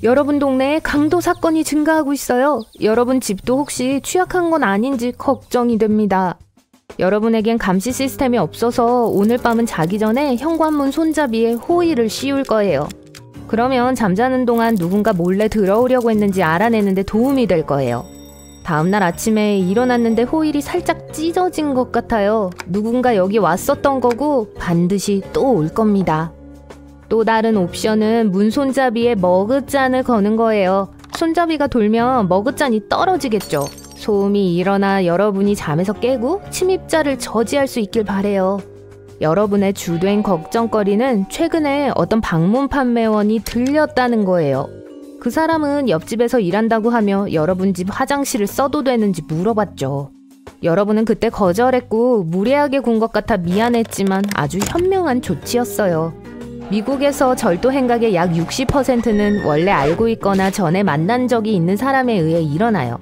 여러분 동네에 강도 사건이 증가하고 있어요. 여러분 집도 혹시 취약한 건 아닌지 걱정이 됩니다. 여러분에겐 감시 시스템이 없어서 오늘 밤은 자기 전에 현관문 손잡이에 호일을 씌울 거예요. 그러면 잠자는 동안 누군가 몰래 들어오려고 했는지 알아내는데 도움이 될 거예요. 다음날 아침에 일어났는데 호일이 살짝 찢어진 것 같아요. 누군가 여기 왔었던 거고 반드시 또 올 겁니다. 또 다른 옵션은 문 손잡이에 머그잔을 거는 거예요. 손잡이가 돌면 머그잔이 떨어지겠죠. 소음이 일어나 여러분이 잠에서 깨고 침입자를 저지할 수 있길 바래요. 여러분의 주된 걱정거리는 최근에 어떤 방문 판매원이 들렸다는 거예요. 그 사람은 옆집에서 일한다고 하며 여러분 집 화장실을 써도 되는지 물어봤죠. 여러분은 그때 거절했고 무례하게 군 것 같아 미안했지만 아주 현명한 조치였어요. 미국에서 절도 행각의 약 60%는 원래 알고 있거나 전에 만난 적이 있는 사람에 의해 일어나요.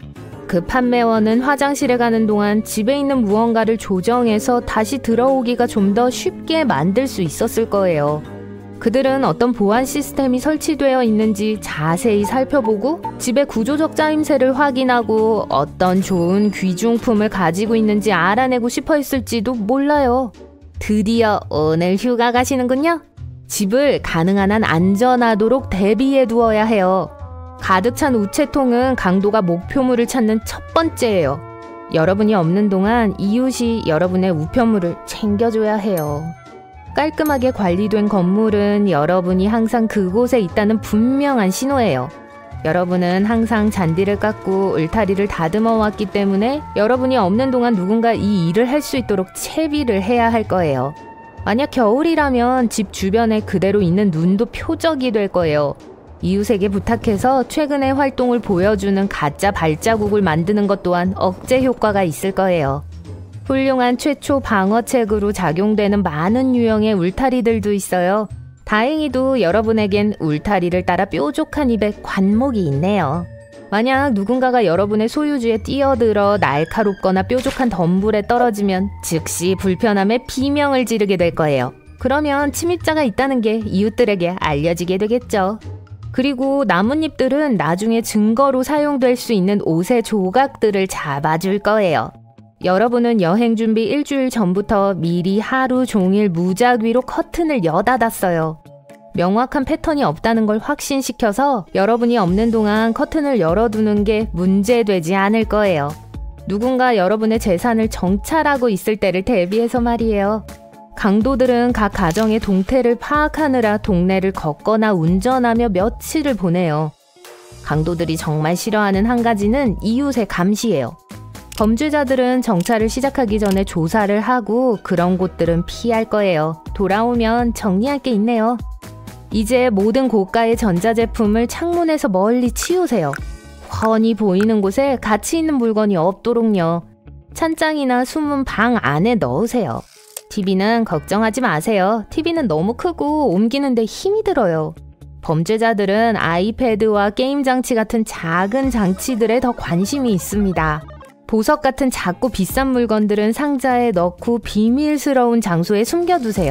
그 판매원은 화장실에 가는 동안 집에 있는 무언가를 조정해서 다시 들어오기가 좀 더 쉽게 만들 수 있었을 거예요. 그들은 어떤 보안 시스템이 설치되어 있는지 자세히 살펴보고 집의 구조적 짜임새를 확인하고 어떤 좋은 귀중품을 가지고 있는지 알아내고 싶어 했을지도 몰라요. 드디어 오늘 휴가 가시는군요. 집을 가능한 한 안전하도록 대비해 두어야 해요. 가득 찬 우체통은 강도가 목표물을 찾는 첫 번째예요. 여러분이 없는 동안 이웃이 여러분의 우편물을 챙겨줘야 해요. 깔끔하게 관리된 건물은 여러분이 항상 그곳에 있다는 분명한 신호예요. 여러분은 항상 잔디를 깎고 울타리를 다듬어 왔기 때문에 여러분이 없는 동안 누군가 이 일을 할 수 있도록 채비를 해야 할 거예요. 만약 겨울이라면 집 주변에 그대로 있는 눈도 표적이 될 거예요. 이웃에게 부탁해서 최근의 활동을 보여주는 가짜 발자국을 만드는 것 또한 억제 효과가 있을 거예요. 훌륭한 최초 방어책으로 작용되는 많은 유형의 울타리들도 있어요. 다행히도 여러분에겐 울타리를 따라 뾰족한 입에 관목이 있네요. 만약 누군가가 여러분의 소유주에 뛰어들어 날카롭거나 뾰족한 덤불에 떨어지면 즉시 불편함에 비명을 지르게 될 거예요. 그러면 침입자가 있다는 게 이웃들에게 알려지게 되겠죠. 그리고 나뭇잎들은 나중에 증거로 사용될 수 있는 옷의 조각들을 잡아줄 거예요. 여러분은 여행 준비 일주일 전부터 미리 하루 종일 무작위로 커튼을 여닫았어요. 명확한 패턴이 없다는 걸 확신시켜서 여러분이 없는 동안 커튼을 열어두는 게 문제되지 않을 거예요. 누군가 여러분의 재산을 정찰하고 있을 때를 대비해서 말이에요. 강도들은 각 가정의 동태를 파악하느라 동네를 걷거나 운전하며 며칠을 보내요. 강도들이 정말 싫어하는 한 가지는 이웃의 감시예요. 범죄자들은 정찰을 시작하기 전에 조사를 하고 그런 곳들은 피할 거예요. 돌아오면 정리할 게 있네요. 이제 모든 고가의 전자제품을 창문에서 멀리 치우세요. 훤히 보이는 곳에 가치 있는 물건이 없도록요. 찬장이나 숨은 방 안에 넣으세요. TV는 걱정하지 마세요. TV는 너무 크고 옮기는데 힘이 들어요. 범죄자들은 아이패드와 게임 장치 같은 작은 장치들에 더 관심이 있습니다. 보석 같은 작고 비싼 물건들은 상자에 넣고 비밀스러운 장소에 숨겨두세요.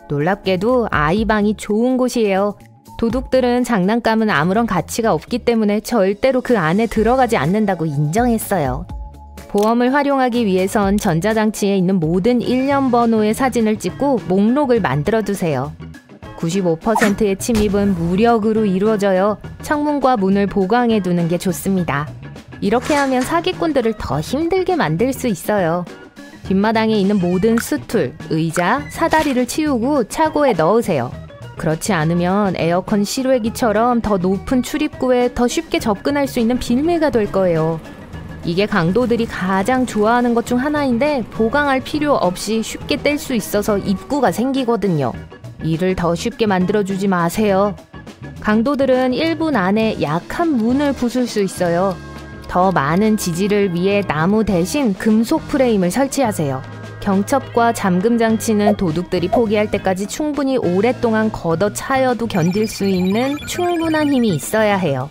놀랍게도 아이방이 좋은 곳이에요. 도둑들은 장난감은 아무런 가치가 없기 때문에 절대로 그 안에 들어가지 않는다고 인정했어요. 보험을 활용하기 위해선 전자장치에 있는 모든 일련 번호의 사진을 찍고 목록을 만들어두세요. 95%의 침입은 무력으로 이루어져요. 창문과 문을 보강해두는 게 좋습니다. 이렇게 하면 사기꾼들을 더 힘들게 만들 수 있어요. 뒷마당에 있는 모든 스툴, 의자, 사다리를 치우고 차고에 넣으세요. 그렇지 않으면 에어컨 실외기처럼 더 높은 출입구에 더 쉽게 접근할 수 있는 빌미가 될 거예요. 이게 강도들이 가장 좋아하는 것 중 하나인데 보강할 필요 없이 쉽게 뗄 수 있어서 입구가 생기거든요. 이를 더 쉽게 만들어주지 마세요. 강도들은 1분 안에 약한 문을 부술 수 있어요. 더 많은 지지를 위해 나무 대신 금속 프레임을 설치하세요. 경첩과 잠금 장치는 도둑들이 포기할 때까지 충분히 오랫동안 걷어차여도 견딜 수 있는 충분한 힘이 있어야 해요.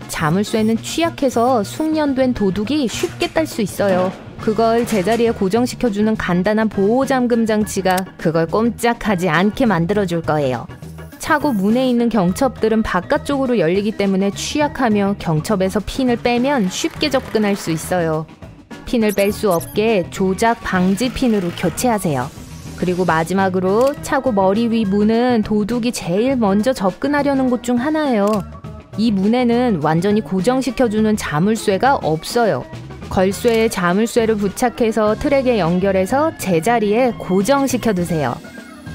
자물쇠는 취약해서 숙련된 도둑이 쉽게 딸 수 있어요. 그걸 제자리에 고정시켜주는 간단한 보호 잠금 장치가 그걸 꼼짝하지 않게 만들어줄 거예요. 차고 문에 있는 경첩들은 바깥쪽으로 열리기 때문에 취약하며 경첩에서 핀을 빼면 쉽게 접근할 수 있어요. 핀을 뺄 수 없게 조작 방지 핀으로 교체하세요. 그리고 마지막으로 차고 머리 위 문은 도둑이 제일 먼저 접근하려는 곳 중 하나예요. 이 문에는 완전히 고정시켜주는 자물쇠가 없어요. 걸쇠에 자물쇠를 부착해서 트랙에 연결해서 제자리에 고정시켜두세요.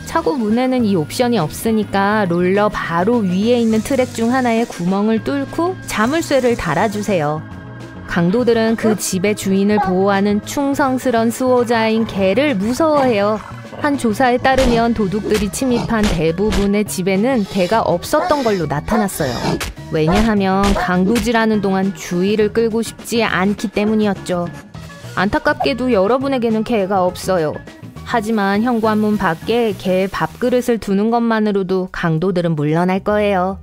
차고 문에는 이 옵션이 없으니까 롤러 바로 위에 있는 트랙 중 하나에 구멍을 뚫고 자물쇠를 달아주세요. 강도들은 그 집의 주인을 보호하는 충성스런 수호자인 개를 무서워해요. 한 조사에 따르면 도둑들이 침입한 대부분의 집에는 개가 없었던 걸로 나타났어요. 왜냐하면 강도질하는 동안 주의를 끌고 싶지 않기 때문이었죠. 안타깝게도 여러분에게는 개가 없어요. 하지만 현관문 밖에 개의 밥그릇을 두는 것만으로도 강도들은 물러날 거예요.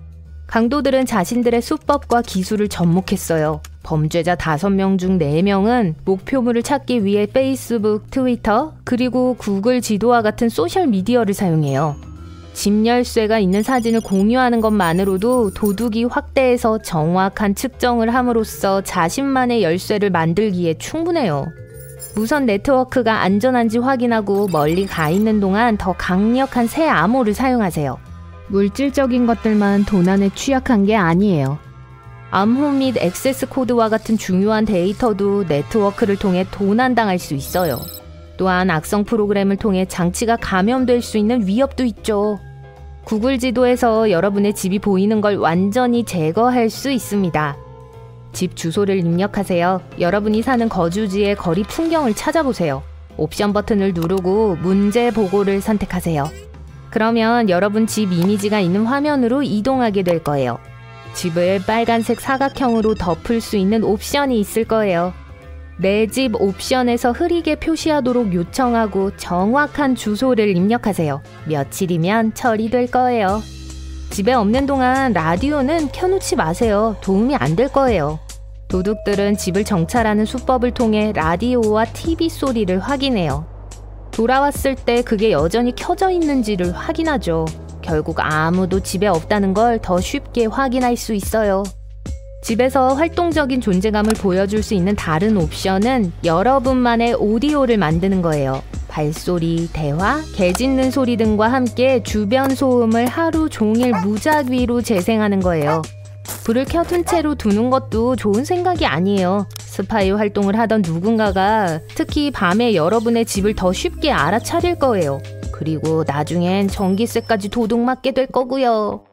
강도들은 자신들의 수법과 기술을 접목했어요. 범죄자 5명 중 4명은 목표물을 찾기 위해 페이스북, 트위터, 그리고 구글 지도와 같은 소셜미디어를 사용해요. 집 열쇠가 있는 사진을 공유하는 것만으로도 도둑이 확대해서 정확한 측정을 함으로써 자신만의 열쇠를 만들기에 충분해요. 무선 네트워크가 안전한지 확인하고 멀리 가 있는 동안 더 강력한 새 암호를 사용하세요. 물질적인 것들만 도난에 취약한 게 아니에요. 암호 및 액세스 코드와 같은 중요한 데이터도 네트워크를 통해 도난당할 수 있어요. 또한 악성 프로그램을 통해 장치가 감염될 수 있는 위협도 있죠. 구글 지도에서 여러분의 집이 보이는 걸 완전히 제거할 수 있습니다. 집 주소를 입력하세요. 여러분이 사는 거주지의 거리 풍경을 찾아보세요. 옵션 버튼을 누르고 문제 보고를 선택하세요. 그러면 여러분 집 이미지가 있는 화면으로 이동하게 될 거예요. 집을 빨간색 사각형으로 덮을 수 있는 옵션이 있을 거예요. 내 집 옵션에서 흐리게 표시하도록 요청하고 정확한 주소를 입력하세요. 며칠이면 처리될 거예요. 집에 없는 동안 라디오는 켜놓지 마세요. 도움이 안 될 거예요. 도둑들은 집을 정찰하는 수법을 통해 라디오와 TV 소리를 확인해요. 돌아왔을 때 그게 여전히 켜져 있는지를 확인하죠. 결국 아무도 집에 없다는 걸 더 쉽게 확인할 수 있어요. 집에서 활동적인 존재감을 보여줄 수 있는 다른 옵션은 여러분만의 오디오를 만드는 거예요. 발소리, 대화, 개 짖는 소리 등과 함께 주변 소음을 하루 종일 무작위로 재생하는 거예요. 불을 켜둔 채로 두는 것도 좋은 생각이 아니에요. 스파이 활동을 하던 누군가가 특히 밤에 여러분의 집을 더 쉽게 알아차릴 거예요. 그리고 나중엔 전기세까지 도둑 맞게 될 거고요.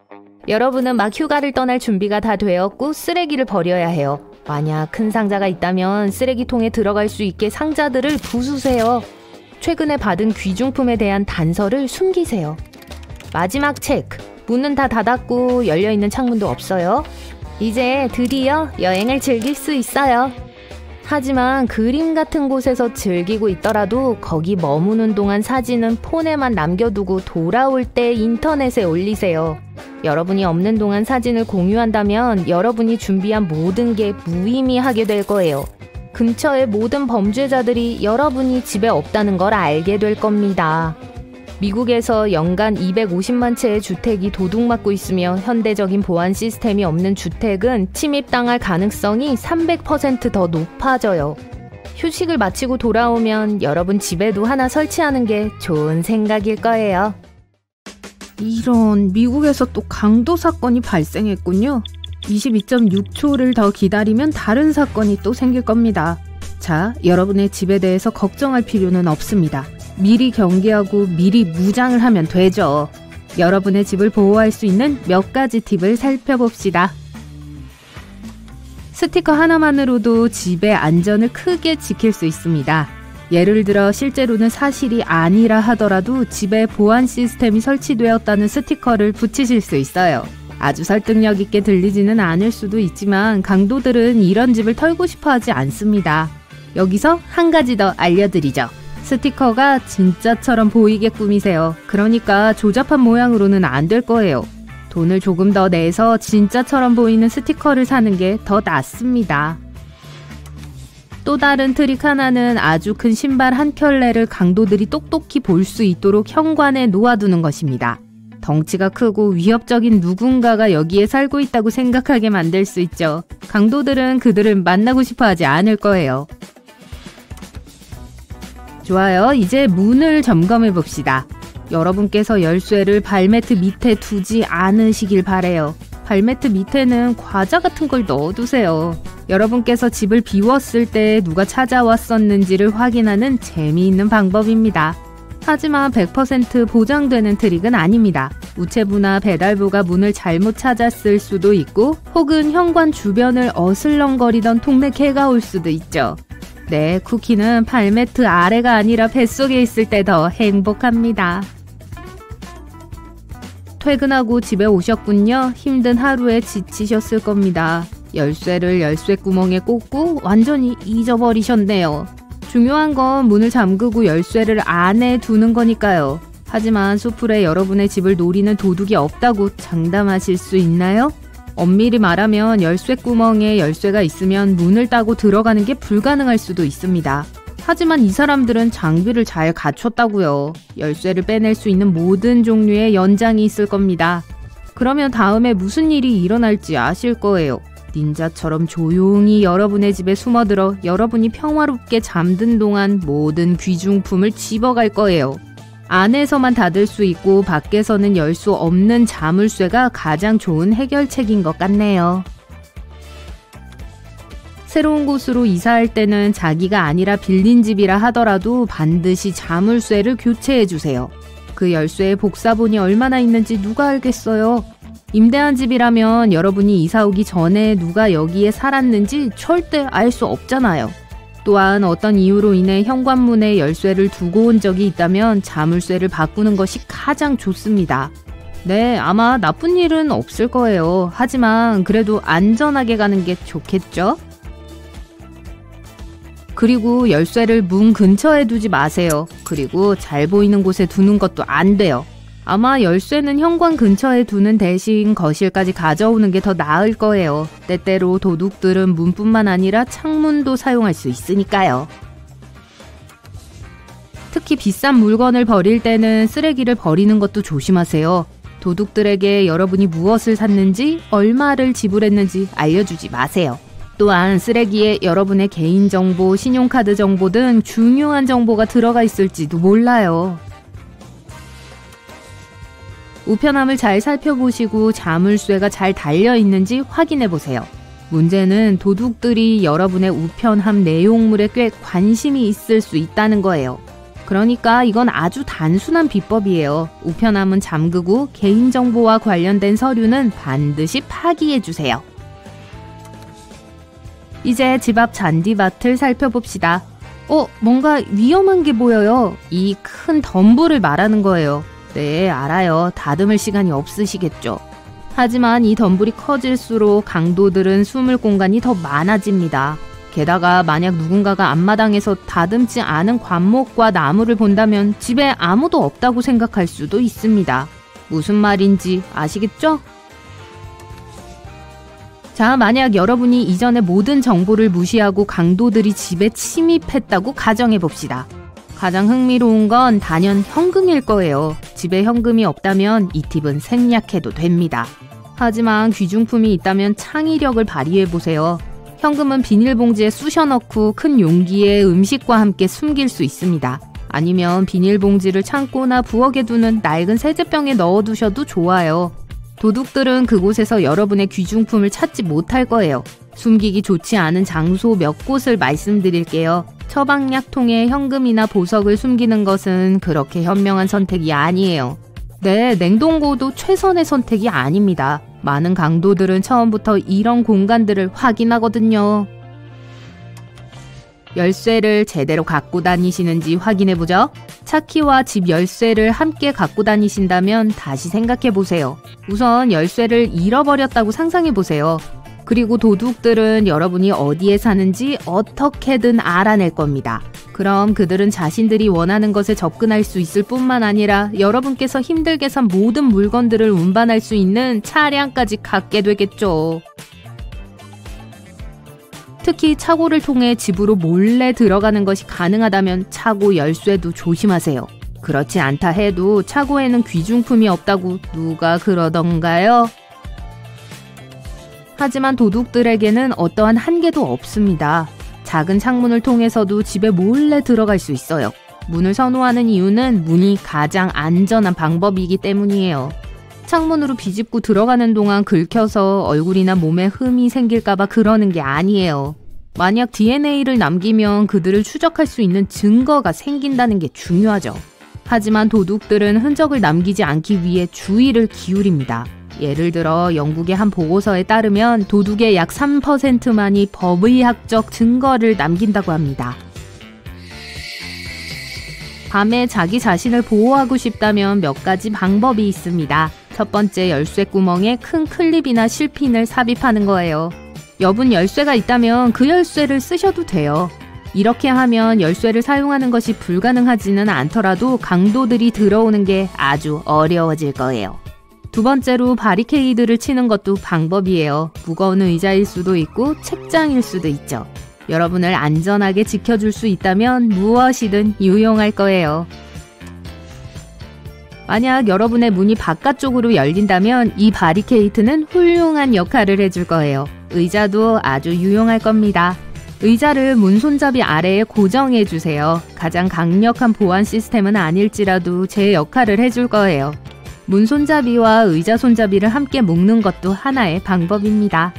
여러분은 막 휴가를 떠날 준비가 다 되었고 쓰레기를 버려야 해요. 만약 큰 상자가 있다면 쓰레기통에 들어갈 수 있게 상자들을 부수세요. 최근에 받은 귀중품에 대한 단서를 숨기세요. 마지막 체크. 문은 다 닫았고 열려있는 창문도 없어요. 이제 드디어 여행을 즐길 수 있어요. 하지만 그림 같은 곳에서 즐기고 있더라도 거기 머무는 동안 사진은 폰에만 남겨두고 돌아올 때 인터넷에 올리세요. 여러분이 없는 동안 사진을 공유한다면 여러분이 준비한 모든 게 무의미하게 될 거예요. 근처의 모든 범죄자들이 여러분이 집에 없다는 걸 알게 될 겁니다. 미국에서 연간 250만 채의 주택이 도둑맞고 있으며 현대적인 보안 시스템이 없는 주택은 침입당할 가능성이 300% 더 높아져요. 휴식을 마치고 돌아오면 여러분 집에도 하나 설치하는 게 좋은 생각일 거예요. 이런, 미국에서 또 강도 사건이 발생했군요. 22.6초를 더 기다리면 다른 사건이 또 생길 겁니다. 자, 여러분의 집에 대해서 걱정할 필요는 없습니다. 미리 경계하고 미리 무장을 하면 되죠. 여러분의 집을 보호할 수 있는 몇 가지 팁을 살펴봅시다. 스티커 하나만으로도 집의 안전을 크게 지킬 수 있습니다. 예를 들어 실제로는 사실이 아니라 하더라도 집에 보안 시스템이 설치되었다는 스티커를 붙이실 수 있어요. 아주 설득력 있게 들리지는 않을 수도 있지만 강도들은 이런 집을 털고 싶어 하지 않습니다. 여기서 한 가지 더 알려드리죠. 스티커가 진짜처럼 보이게 꾸미세요. 그러니까 조잡한 모양으로는 안 될 거예요. 돈을 조금 더 내서 진짜처럼 보이는 스티커를 사는 게 더 낫습니다. 또 다른 트릭 하나는 아주 큰 신발 한 켤레를 강도들이 똑똑히 볼 수 있도록 현관에 놓아두는 것입니다. 덩치가 크고 위협적인 누군가가 여기에 살고 있다고 생각하게 만들 수 있죠. 강도들은 그들을 만나고 싶어 하지 않을 거예요. 좋아요. 이제 문을 점검해 봅시다. 여러분께서 열쇠를 발매트 밑에 두지 않으시길 바래요. 발매트 밑에는 과자 같은 걸 넣어두세요. 여러분께서 집을 비웠을 때 누가 찾아왔었는지를 확인하는 재미있는 방법입니다. 하지만 100% 보장되는 트릭은 아닙니다. 우체부나 배달부가 문을 잘못 찾았을 수도 있고 혹은 현관 주변을 어슬렁거리던 동네 개가 올 수도 있죠. 네, 쿠키는 발매트 아래가 아니라 뱃속에 있을 때 더 행복합니다. 퇴근하고 집에 오셨군요. 힘든 하루에 지치셨을 겁니다. 열쇠를 열쇠 구멍에 꽂고 완전히 잊어버리셨네요. 중요한 건 문을 잠그고 열쇠를 안에 두는 거니까요. 하지만 수풀에 여러분의 집을 노리는 도둑이 없다고 장담하실 수 있나요? 엄밀히 말하면 열쇠 구멍에 열쇠가 있으면 문을 따고 들어가는 게 불가능할 수도 있습니다. 하지만 이 사람들은 장비를 잘 갖췄다고요. 열쇠를 빼낼 수 있는 모든 종류의 연장이 있을 겁니다. 그러면 다음에 무슨 일이 일어날지 아실 거예요. 닌자처럼 조용히 여러분의 집에 숨어들어 여러분이 평화롭게 잠든 동안 모든 귀중품을 집어갈 거예요. 안에서만 닫을 수 있고 밖에서는 열 수 없는 자물쇠가 가장 좋은 해결책인 것 같네요. 새로운 곳으로 이사할 때는 자기가 아니라 빌린 집이라 하더라도 반드시 자물쇠를 교체해주세요. 그 열쇠에 복사본이 얼마나 있는지 누가 알겠어요? 임대한 집이라면 여러분이 이사 오기 전에 누가 여기에 살았는지 절대 알 수 없잖아요. 또한 어떤 이유로 인해 현관문에 열쇠를 두고 온 적이 있다면 자물쇠를 바꾸는 것이 가장 좋습니다. 네, 아마 나쁜 일은 없을 거예요. 하지만 그래도 안전하게 가는 게 좋겠죠? 그리고 열쇠를 문 근처에 두지 마세요. 그리고 잘 보이는 곳에 두는 것도 안 돼요. 아마 열쇠는 현관 근처에 두는 대신 거실까지 가져오는 게 더 나을 거예요. 때때로 도둑들은 문뿐만 아니라 창문도 사용할 수 있으니까요. 특히 비싼 물건을 버릴 때는 쓰레기를 버리는 것도 조심하세요. 도둑들에게 여러분이 무엇을 샀는지, 얼마를 지불했는지 알려주지 마세요. 또한 쓰레기에 여러분의 개인정보, 신용카드 정보 등 중요한 정보가 들어가 있을지도 몰라요. 우편함을 잘 살펴보시고 자물쇠가 잘 달려있는지 확인해보세요. 문제는 도둑들이 여러분의 우편함 내용물에 꽤 관심이 있을 수 있다는 거예요. 그러니까 이건 아주 단순한 비법이에요. 우편함은 잠그고 개인정보와 관련된 서류는 반드시 파기해주세요. 이제 집 앞 잔디밭을 살펴봅시다. 뭔가 위험한 게 보여요. 이 큰 덤불을 말하는 거예요. 네, 알아요. 다듬을 시간이 없으시겠죠. 하지만 이 덤불이 커질수록 강도들은 숨을 공간이 더 많아집니다. 게다가 만약 누군가가 앞마당에서 다듬지 않은 관목과 나무를 본다면 집에 아무도 없다고 생각할 수도 있습니다. 무슨 말인지 아시겠죠? 자, 만약 여러분이 이전에 모든 정보를 무시하고 강도들이 집에 침입했다고 가정해봅시다. 가장 흥미로운 건 단연 현금일 거예요. 집에 현금이 없다면 이 팁은 생략해도 됩니다. 하지만 귀중품이 있다면 창의력을 발휘해보세요. 현금은 비닐봉지에 쑤셔 넣고 큰 용기에 음식과 함께 숨길 수 있습니다. 아니면 비닐봉지를 창고나 부엌에 두는 낡은 세제병에 넣어두셔도 좋아요. 도둑들은 그곳에서 여러분의 귀중품을 찾지 못할 거예요. 숨기기 좋지 않은 장소 몇 곳을 말씀드릴게요. 처방약통에 현금이나 보석을 숨기는 것은 그렇게 현명한 선택이 아니에요. 네, 냉동고도 최선의 선택이 아닙니다. 많은 강도들은 처음부터 이런 공간들을 확인하거든요. 열쇠를 제대로 갖고 다니시는지 확인해보죠. 차키와 집 열쇠를 함께 갖고 다니신다면 다시 생각해보세요. 우선 열쇠를 잃어버렸다고 상상해보세요. 그리고 도둑들은 여러분이 어디에 사는지 어떻게든 알아낼 겁니다. 그럼 그들은 자신들이 원하는 것에 접근할 수 있을 뿐만 아니라 여러분께서 힘들게 산 모든 물건들을 운반할 수 있는 차량까지 갖게 되겠죠. 특히 차고를 통해 집으로 몰래 들어가는 것이 가능하다면 차고 열쇠도 조심하세요. 그렇지 않다 해도 차고에는 귀중품이 없다고 누가 그러던가요? 하지만 도둑들에게는 어떠한 한계도 없습니다. 작은 창문을 통해서도 집에 몰래 들어갈 수 있어요. 문을 선호하는 이유는 문이 가장 안전한 방법이기 때문이에요. 창문으로 비집고 들어가는 동안 긁혀서 얼굴이나 몸에 흠이 생길까봐 그러는 게 아니에요. 만약 DNA를 남기면 그들을 추적할 수 있는 증거가 생긴다는 게 중요하죠. 하지만 도둑들은 흔적을 남기지 않기 위해 주의를 기울입니다. 예를 들어 영국의 한 보고서에 따르면 도둑의 약 3%만이 법의학적 증거를 남긴다고 합니다. 밤에 자기 자신을 보호하고 싶다면 몇 가지 방법이 있습니다. 첫 번째, 열쇠 구멍에 큰 클립이나 실핀을 삽입하는 거예요. 여분 열쇠가 있다면 그 열쇠를 쓰셔도 돼요. 이렇게 하면 열쇠를 사용하는 것이 불가능하지는 않더라도 강도들이 들어오는 게 아주 어려워질 거예요. 두 번째로, 바리케이드를 치는 것도 방법이에요. 무거운 의자일 수도 있고 책장일 수도 있죠. 여러분을 안전하게 지켜줄 수 있다면 무엇이든 유용할 거예요. 만약 여러분의 문이 바깥쪽으로 열린다면 이 바리케이트는 훌륭한 역할을 해줄 거예요. 의자도 아주 유용할 겁니다. 의자를 문 손잡이 아래에 고정해 주세요. 가장 강력한 보안 시스템은 아닐지라도 제 역할을 해줄 거예요. 문 손잡이와 의자 손잡이를 함께 묶는 것도 하나의 방법입니다.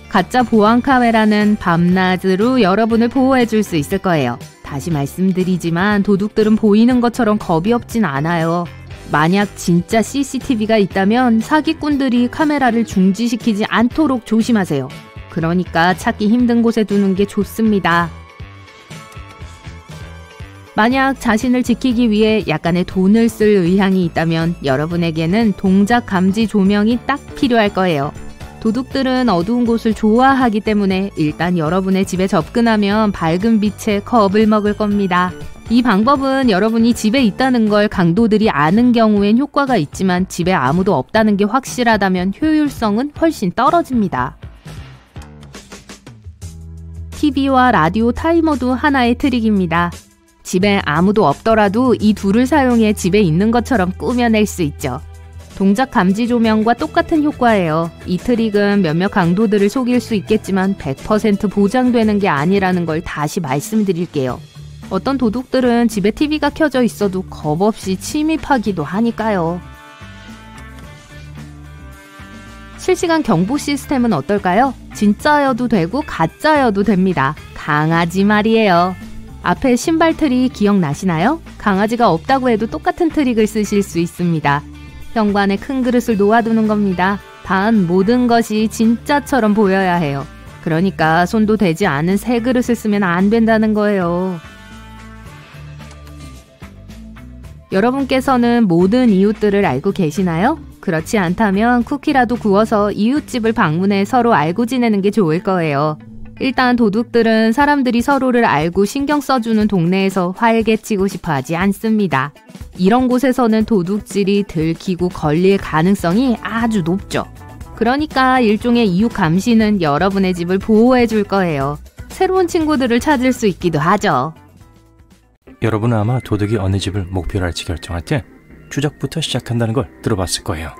가짜 보안 카메라는 밤낮으로 여러분을 보호해 줄 수 있을 거예요. 다시 말씀드리지만 도둑들은 보이는 것처럼 겁이 없진 않아요. 만약 진짜 CCTV가 있다면 사기꾼들이 카메라를 중지시키지 않도록 조심하세요. 그러니까 찾기 힘든 곳에 두는 게 좋습니다. 만약 자신을 지키기 위해 약간의 돈을 쓸 의향이 있다면 여러분에게는 동작 감지 조명이 딱 필요할 거예요. 도둑들은 어두운 곳을 좋아하기 때문에 일단 여러분의 집에 접근하면 밝은 빛에 겁을 먹을 겁니다. 이 방법은 여러분이 집에 있다는 걸 강도들이 아는 경우엔 효과가 있지만 집에 아무도 없다는 게 확실하다면 효율성은 훨씬 떨어집니다. TV와 라디오 타이머도 하나의 트릭입니다. 집에 아무도 없더라도 이 둘을 사용해 집에 있는 것처럼 꾸며낼 수 있죠. 동작 감지 조명과 똑같은 효과예요. 이 트릭은 몇몇 강도들을 속일 수 있겠지만 100% 보장되는 게 아니라는 걸 다시 말씀드릴게요. 어떤 도둑들은 집에 TV가 켜져 있어도 겁없이 침입하기도 하니까요. 실시간 경보 시스템은 어떨까요? 진짜여도 되고 가짜여도 됩니다. 강아지 말이에요. 앞에 신발 트릭 기억나시나요? 강아지가 없다고 해도 똑같은 트릭을 쓰실 수 있습니다. 현관에 큰 그릇을 놓아두는 겁니다. 단 모든 것이 진짜처럼 보여야 해요. 그러니까 손도 대지 않은 새 그릇을 쓰면 안 된다는 거예요. 여러분께서는 모든 이웃들을 알고 계시나요? 그렇지 않다면 쿠키라도 구워서 이웃집을 방문해 서로 알고 지내는 게 좋을 거예요. 일단 도둑들은 사람들이 서로를 알고 신경 써주는 동네에서 활개치고 싶어 하지 않습니다. 이런 곳에서는 도둑질이 들키고 걸릴 가능성이 아주 높죠. 그러니까 일종의 이웃 감시는 여러분의 집을 보호해 줄 거예요. 새로운 친구들을 찾을 수 있기도 하죠. 여러분은 아마 도둑이 어느 집을 목표로 할지 결정할 때 추적부터 시작한다는 걸 들어봤을 거예요.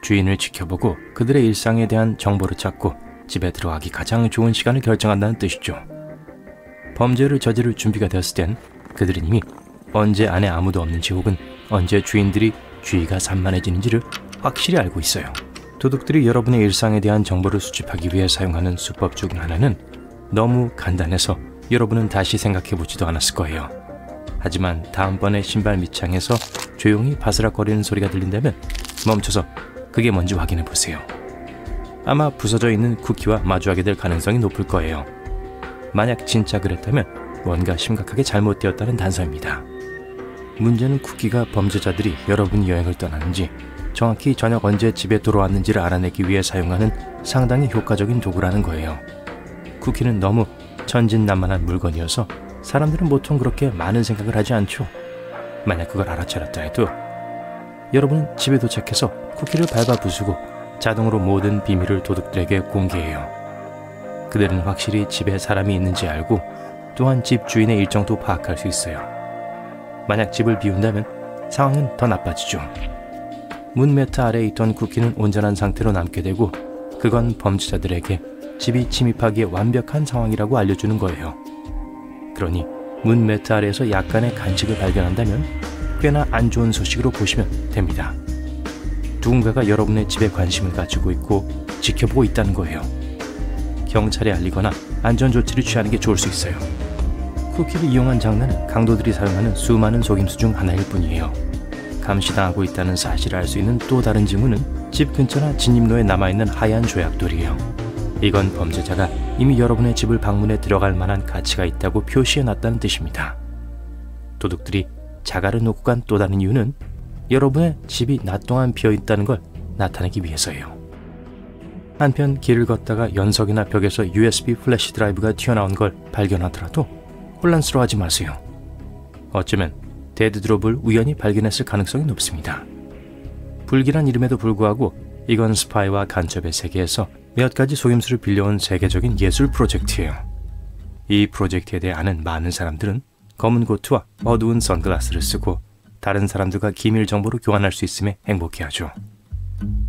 주인을 지켜보고 그들의 일상에 대한 정보를 찾고 집에 들어가기 가장 좋은 시간을 결정한다는 뜻이죠. 범죄를 저지를 준비가 되었을 땐 그들은 이미 언제 안에 아무도 없는지 혹은 언제 주인들이 주의가 산만해지는지를 확실히 알고 있어요. 도둑들이 여러분의 일상에 대한 정보를 수집하기 위해 사용하는 수법 중 하나는 너무 간단해서 여러분은 다시 생각해보지도 않았을 거예요. 하지만 다음번에 신발 밑창에서 조용히 바스락거리는 소리가 들린다면 멈춰서 그게 뭔지 확인해보세요. 아마 부서져 있는 쿠키와 마주하게 될 가능성이 높을 거예요. 만약 진짜 그랬다면 뭔가 심각하게 잘못되었다는 단서입니다. 문제는 쿠키가 범죄자들이 여러분 여행을 떠나는지 정확히 저녁 언제 집에 돌아왔는지를 알아내기 위해 사용하는 상당히 효과적인 도구라는 거예요. 쿠키는 너무 천진난만한 물건이어서 사람들은 보통 그렇게 많은 생각을 하지 않죠. 만약 그걸 알아차렸다 해도 여러분은 집에 도착해서 쿠키를 밟아 부수고 자동으로 모든 비밀을 도둑들에게 공개해요. 그들은 확실히 집에 사람이 있는지 알고 또한 집 주인의 일정도 파악할 수 있어요. 만약 집을 비운다면 상황은 더 나빠지죠. 문 매트 아래에 있던 쿠키는 온전한 상태로 남게 되고 그건 범죄자들에게 집이 침입하기에 완벽한 상황이라고 알려주는 거예요. 그러니 문 매트 아래에서 약간의 간식을 발견한다면 꽤나 안 좋은 소식으로 보시면 됩니다. 누군가가 여러분의 집에 관심을 가지고 있고 지켜보고 있다는 거예요. 경찰에 알리거나 안전조치를 취하는 게 좋을 수 있어요. 쿠키를 이용한 장난은 강도들이 사용하는 수많은 속임수 중 하나일 뿐이에요. 감시당하고 있다는 사실을 알 수 있는 또 다른 징후는 집 근처나 진입로에 남아있는 하얀 조약돌이에요. 이건 범죄자가 이미 여러분의 집을 방문해 들어갈 만한 가치가 있다고 표시해놨다는 뜻입니다. 도둑들이 자갈을 놓고 간 또 다른 이유는 여러분의 집이 낮 동안 비어있다는 걸 나타내기 위해서예요. 한편 길을 걷다가 연석이나 벽에서 USB 플래시 드라이브가 튀어나온 걸 발견하더라도 혼란스러워하지 마세요. 어쩌면 데드드롭을 우연히 발견했을 가능성이 높습니다. 불길한 이름에도 불구하고 이건 스파이와 간첩의 세계에서 몇 가지 속임수를 빌려온 세계적인 예술 프로젝트예요. 이 프로젝트에 대해 아는 많은 사람들은 검은 코트와 어두운 선글라스를 쓰고 다른 사람들과 기밀 정보를 교환할 수 있음에 행복해하죠.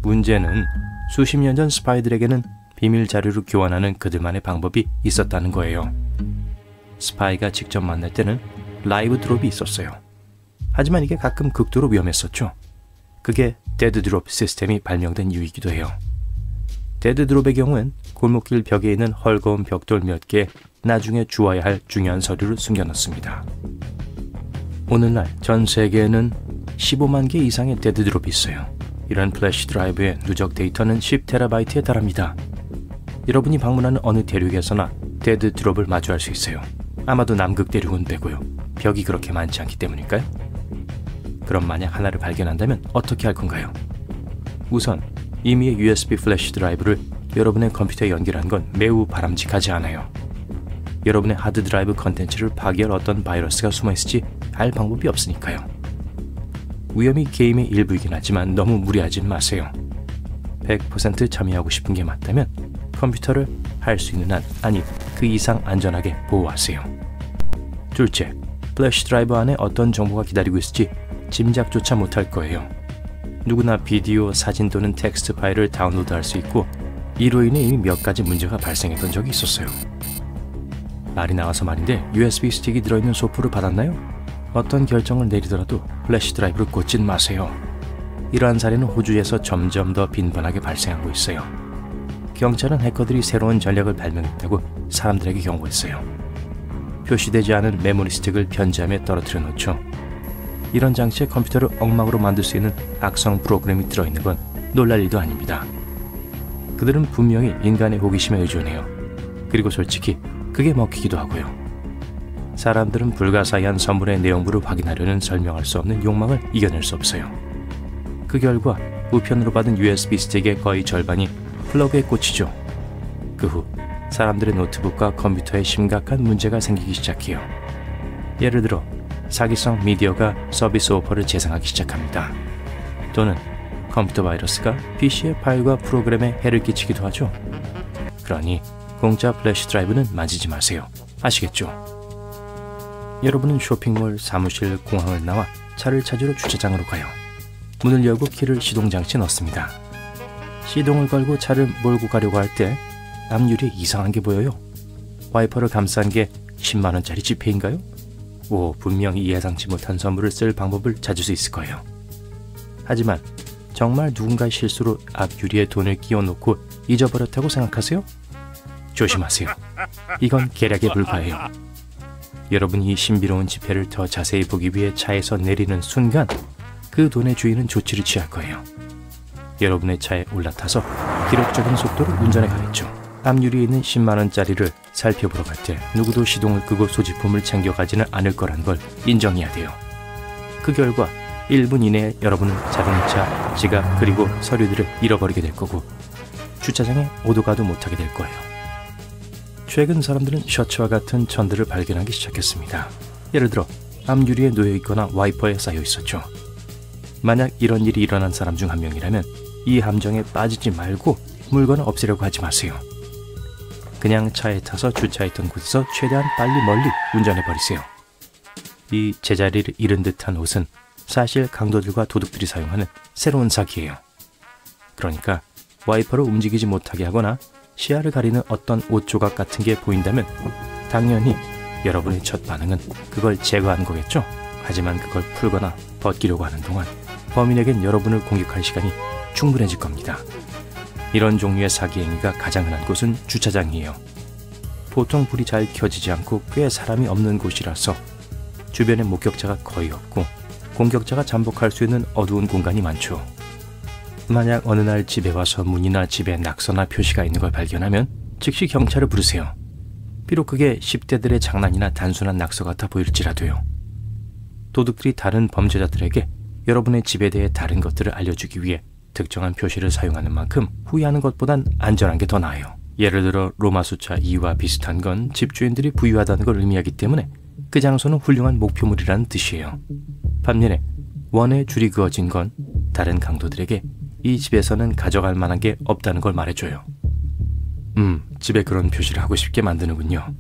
문제는 수십 년 전 스파이들에게는 비밀 자료를 교환하는 그들만의 방법이 있었다는 거예요. 스파이가 직접 만날 때는 라이브 드롭이 있었어요. 하지만 이게 가끔 극도로 위험했었죠. 그게 데드 드롭 시스템이 발명된 이유이기도 해요. 데드 드롭의 경우엔 골목길 벽에 있는 헐거운 벽돌 몇 개에 나중에 주어야 할 중요한 서류를 숨겨놓습니다. 오늘날 전 세계에는 15만 개 이상의 데드 드롭이 있어요. 이런 플래시 드라이브의 누적 데이터는 10TB에 달합니다. 여러분이 방문하는 어느 대륙에서나 데드 드롭을 마주할 수 있어요. 아마도 남극 대륙은 빼고요. 벽이 그렇게 많지 않기 때문일까요? 그럼 만약 하나를 발견한다면 어떻게 할 건가요? 우선 이미의 USB 플래시 드라이브를 여러분의 컴퓨터에 연결한 건 매우 바람직하지 않아요. 여러분의 하드 드라이브 컨텐츠를 파괴할 어떤 바이러스가 숨어있을지 알 방법이 없으니까요. 위험이 게임의 일부이긴 하지만 너무 무리하진 마세요. 100% 참여하고 싶은 게 맞다면 컴퓨터를 할 수 있는 한, 아니 그 이상 안전하게 보호하세요. 둘째, 플래시 드라이브 안에 어떤 정보가 기다리고 있을지 짐작조차 못할 거예요. 누구나 비디오, 사진 또는 텍스트 파일을 다운로드할 수 있고 이로 인해 이미 몇 가지 문제가 발생했던 적이 있었어요. 말이 나와서 말인데 USB 스틱이 들어있는 소프를 받았나요? 어떤 결정을 내리더라도 플래시 드라이브를 꽂진 마세요. 이러한 사례는 호주에서 점점 더 빈번하게 발생하고 있어요. 경찰은 해커들이 새로운 전략을 발명했다고 사람들에게 경고했어요. 표시되지 않은 메모리 스틱을 편지함에 떨어뜨려 놓죠. 이런 장치에 컴퓨터를 엉망으로 만들 수 있는 악성 프로그램이 들어있는 건 놀랄 일도 아닙니다. 그들은 분명히 인간의 호기심에 의존해요. 그리고 솔직히 그게 먹히기도 하고요. 사람들은 불가사의한 선물의 내용물을 확인하려는 설명할 수 없는 욕망을 이겨낼 수 없어요. 그 결과 우편으로 받은 USB 스틱의 거의 절반이 플러그에 꽂히죠. 그 후 사람들의 노트북과 컴퓨터에 심각한 문제가 생기기 시작해요. 예를 들어 사기성 미디어가 서비스 오퍼를 재생하기 시작합니다. 또는 컴퓨터 바이러스가 PC의 파일과 프로그램에 해를 끼치기도 하죠. 그러니 공짜 플래시 드라이브는 만지지 마세요. 아시겠죠? 여러분은 쇼핑몰, 사무실, 공항을 나와 차를 찾으러 주차장으로 가요. 문을 열고 키를 시동장치에 넣습니다. 시동을 걸고 차를 몰고 가려고 할 때 앞유리에 이상한 게 보여요. 와이퍼를 감싼 게 10만 원짜리 지폐인가요? 오, 분명히 예상치 못한 선물을 쓸 방법을 찾을 수 있을 거예요. 하지만 정말 누군가의 실수로 앞유리에 돈을 끼워놓고 잊어버렸다고 생각하세요? 조심하세요. 이건 계략에 불과해요. 여러분이 이 신비로운 지폐를 더 자세히 보기 위해 차에서 내리는 순간 그 돈의 주인은 조치를 취할 거예요. 여러분의 차에 올라타서 기록적인 속도로 운전해 가겠죠. 앞유리에 있는 10만 원짜리를 살펴보러 갈 때 누구도 시동을 끄고 소지품을 챙겨가지는 않을 거란 걸 인정해야 돼요. 그 결과 1분 이내에 여러분은 자동차, 지갑 그리고 서류들을 잃어버리게 될 거고 주차장에 오도 가도 못하게 될 거예요. 최근 사람들은 셔츠와 같은 천들을 발견하기 시작했습니다. 예를 들어 앞유리에 놓여 있거나 와이퍼에 쌓여 있었죠. 만약 이런 일이 일어난 사람 중 한 명이라면 이 함정에 빠지지 말고 물건을 없애려고 하지 마세요. 그냥 차에 타서 주차했던 곳에서 최대한 빨리 멀리 운전해 버리세요. 이 제자리를 잃은 듯한 옷은 사실 강도들과 도둑들이 사용하는 새로운 사기예요. 그러니까 와이퍼로 움직이지 못하게 하거나 시야를 가리는 어떤 옷 조각 같은 게 보인다면 당연히 여러분의 첫 반응은 그걸 제거하는 거겠죠? 하지만 그걸 풀거나 벗기려고 하는 동안 범인에겐 여러분을 공격할 시간이 충분해질 겁니다. 이런 종류의 사기 행위가 가장 흔한 곳은 주차장이에요. 보통 불이 잘 켜지지 않고 꽤 사람이 없는 곳이라서 주변에 목격자가 거의 없고 공격자가 잠복할 수 있는 어두운 공간이 많죠. 만약 어느 날 집에 와서 문이나 집에 낙서나 표시가 있는 걸 발견하면 즉시 경찰을 부르세요. 비록 그게 10대들의 장난이나 단순한 낙서 같아 보일지라도요. 도둑들이 다른 범죄자들에게 여러분의 집에 대해 다른 것들을 알려주기 위해 특정한 표시를 사용하는 만큼 후회하는 것보단 안전한 게 더 나아요. 예를 들어 로마 숫자 2와 비슷한 건 집주인들이 부유하다는 걸 의미하기 때문에 그 장소는 훌륭한 목표물이라는 뜻이에요. 반면에 1에 줄이 그어진 건 다른 강도들에게 이 집에서는 가져갈 만한 게 없다는 걸 말해줘요. 집에 그런 표시를 하고 싶게 만드는군요.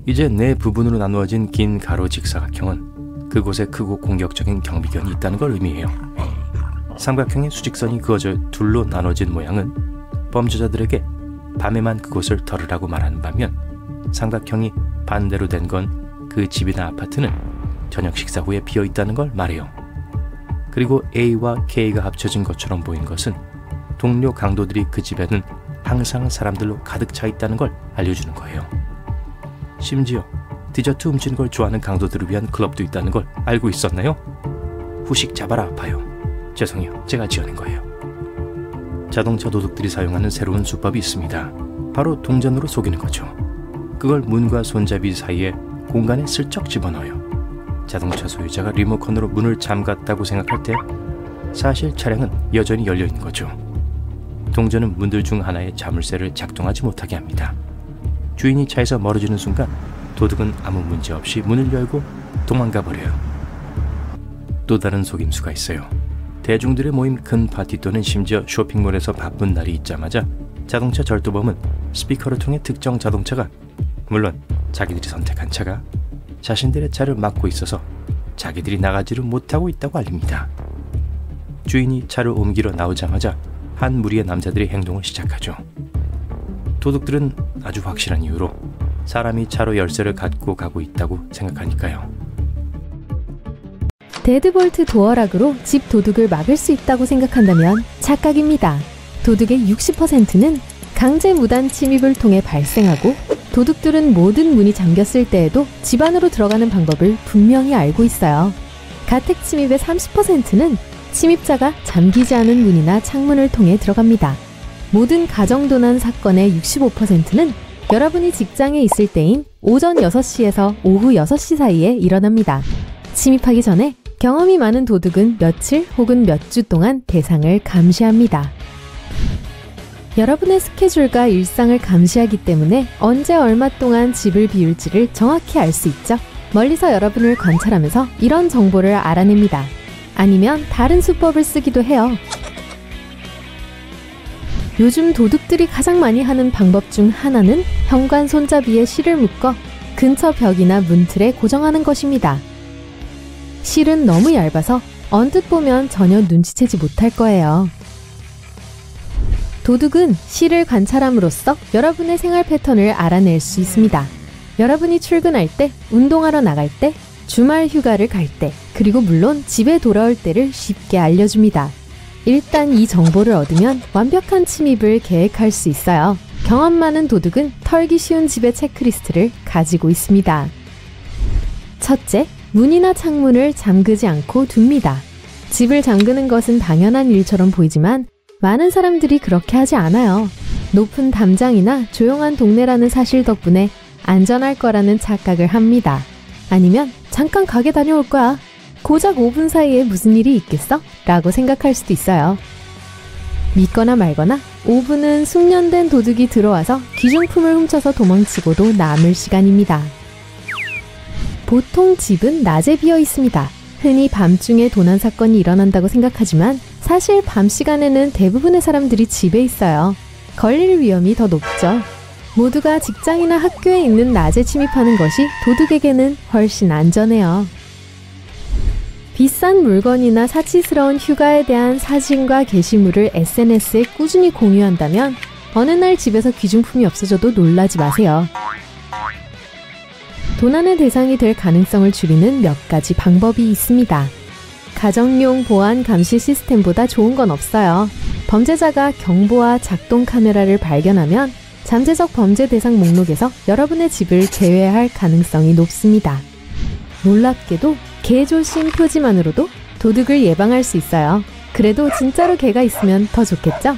이제 네 부분으로 나누어진 긴 가로 직사각형은 그곳에 크고 공격적인 경비견이 있다는 걸 의미해요. 삼각형의 수직선이 그어져 둘로 나눠진 모양은 범죄자들에게 밤에만 그곳을 털으라고 말하는 반면 삼각형이 반대로 된 건 그 집이나 아파트는 저녁 식사 후에 비어 있다는 걸 말해요. 그리고 A와 K가 합쳐진 것처럼 보인 것은 동료 강도들이 그 집에는 항상 사람들로 가득 차 있다는 걸 알려주는 거예요. 심지어 디저트 훔치는 걸 좋아하는 강도들을 위한 클럽도 있다는 걸 알고 있었나요? 후식 잡아라 봐요. 죄송해요. 제가 지어낸 거예요. 자동차 도둑들이 사용하는 새로운 수법이 있습니다. 바로 동전으로 속이는 거죠. 그걸 문과 손잡이 사이에 공간에 슬쩍 집어넣어요. 자동차 소유자가 리모컨으로 문을 잠갔다고 생각할 때 사실 차량은 여전히 열려있는 거죠. 동전은 문들 중 하나의 자물쇠를 작동하지 못하게 합니다. 주인이 차에서 멀어지는 순간 도둑은 아무 문제 없이 문을 열고 도망가 버려요. 또 다른 속임수가 있어요. 대중들의 모임 큰 파티 또는 심지어 쇼핑몰에서 바쁜 날이 있자마자 자동차 절도범은 스피커를 통해 특정 자동차가, 물론 자기들이 선택한 차가 자신들의 차를 막고 있어서 자기들이 나가지를 못하고 있다고 알립니다. 주인이 차를 옮기러 나오자마자 한 무리의 남자들이 행동을 시작하죠. 도둑들은 아주 확실한 이유로 사람이 차로 열쇠를 갖고 가고 있다고 생각하니까요. 데드볼트 도어락으로 집 도둑을 막을 수 있다고 생각한다면 착각입니다. 도둑의 60%는 강제 무단 침입을 통해 발생하고 도둑들은 모든 문이 잠겼을 때에도 집 안으로 들어가는 방법을 분명히 알고 있어요. 가택 침입의 30%는 침입자가 잠기지 않은 문이나 창문을 통해 들어갑니다. 모든 가정도난 사건의 65%는 여러분이 직장에 있을 때인 오전 6시에서 오후 6시 사이에 일어납니다. 침입하기 전에 경험이 많은 도둑은 며칠 혹은 몇 주 동안 대상을 감시합니다. 여러분의 스케줄과 일상을 감시하기 때문에 언제 얼마 동안 집을 비울지를 정확히 알 수 있죠. 멀리서 여러분을 관찰하면서 이런 정보를 알아냅니다. 아니면 다른 수법을 쓰기도 해요. 요즘 도둑들이 가장 많이 하는 방법 중 하나는 현관 손잡이에 실을 묶어 근처 벽이나 문틀에 고정하는 것입니다. 실은 너무 얇아서 언뜻 보면 전혀 눈치채지 못할 거예요. 도둑은 실을 관찰함으로써 여러분의 생활 패턴을 알아낼 수 있습니다. 여러분이 출근할 때, 운동하러 나갈 때, 주말 휴가를 갈 때, 그리고 물론 집에 돌아올 때를 쉽게 알려줍니다. 일단 이 정보를 얻으면 완벽한 침입을 계획할 수 있어요. 경험 많은 도둑은 털기 쉬운 집의 체크리스트를 가지고 있습니다. 첫째, 문이나 창문을 잠그지 않고 둡니다. 집을 잠그는 것은 당연한 일처럼 보이지만 많은 사람들이 그렇게 하지 않아요. 높은 담장이나 조용한 동네라는 사실 덕분에 안전할 거라는 착각을 합니다. 아니면 잠깐 가게 다녀올 거야. 고작 5분 사이에 무슨 일이 있겠어? 라고 생각할 수도 있어요. 믿거나 말거나 5분은 숙련된 도둑이 들어와서 귀중품을 훔쳐서 도망치고도 남을 시간입니다. 보통 집은 낮에 비어 있습니다. 흔히 밤중에 도난 사건이 일어난다고 생각하지만 사실 밤 시간에는 대부분의 사람들이 집에 있어요. 걸릴 위험이 더 높죠. 모두가 직장이나 학교에 있는 낮에 침입하는 것이 도둑에게는 훨씬 안전해요. 비싼 물건이나 사치스러운 휴가에 대한 사진과 게시물을 SNS에 꾸준히 공유한다면 어느 날 집에서 귀중품이 없어져도 놀라지 마세요. 도난의 대상이 될 가능성을 줄이는 몇 가지 방법이 있습니다. 가정용 보안 감시 시스템보다 좋은 건 없어요. 범죄자가 경보와 작동 카메라를 발견하면 잠재적 범죄 대상 목록에서 여러분의 집을 제외할 가능성이 높습니다. 놀랍게도 개조심 표지만으로도 도둑을 예방할 수 있어요. 그래도 진짜로 개가 있으면 더 좋겠죠?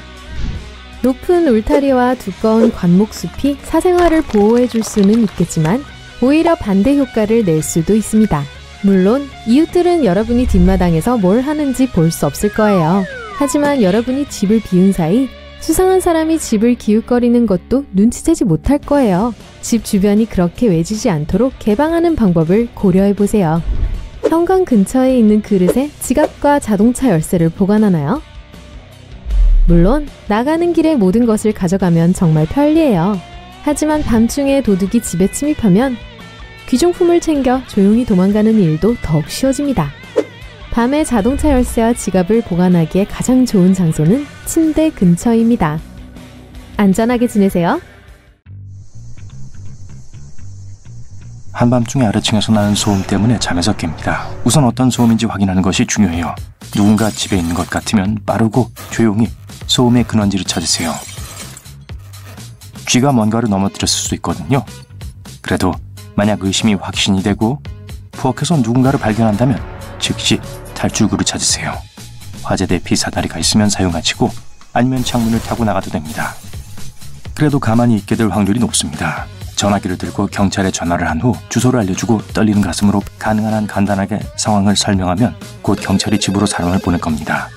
높은 울타리와 두꺼운 관목숲이 사생활을 보호해줄 수는 있겠지만 오히려 반대 효과를 낼 수도 있습니다. 물론 이웃들은 여러분이 뒷마당에서 뭘 하는지 볼 수 없을 거예요. 하지만 여러분이 집을 비운 사이 수상한 사람이 집을 기웃거리는 것도 눈치채지 못할 거예요. 집 주변이 그렇게 외지지 않도록 개방하는 방법을 고려해보세요. 현관 근처에 있는 그릇에 지갑과 자동차 열쇠를 보관하나요? 물론 나가는 길에 모든 것을 가져가면 정말 편리해요. 하지만 밤중에 도둑이 집에 침입하면 귀중품을 챙겨 조용히 도망가는 일도 더욱 쉬워집니다. 밤에 자동차 열쇠와 지갑을 보관하기에 가장 좋은 장소는 침대 근처입니다. 안전하게 지내세요. 한밤중에 아래층에서 나는 소음 때문에 잠에서 깹니다. 우선 어떤 소음인지 확인하는 것이 중요해요. 누군가 집에 있는 것 같으면 빠르고 조용히 소음의 근원지를 찾으세요. 쥐가 뭔가를 넘어뜨렸을 수도 있거든요. 그래도 만약 의심이 확신이 되고 부엌에서 누군가를 발견한다면 즉시 탈출구를 찾으세요. 화재 대피 사다리가 있으면 사용하시고 아니면 창문을 타고 나가도 됩니다. 그래도 가만히 있게 될 확률이 높습니다. 전화기를 들고 경찰에 전화를 한 후 주소를 알려주고 떨리는 가슴으로 가능한 한 간단하게 상황을 설명하면 곧 경찰이 집으로 사람을 보낼 겁니다.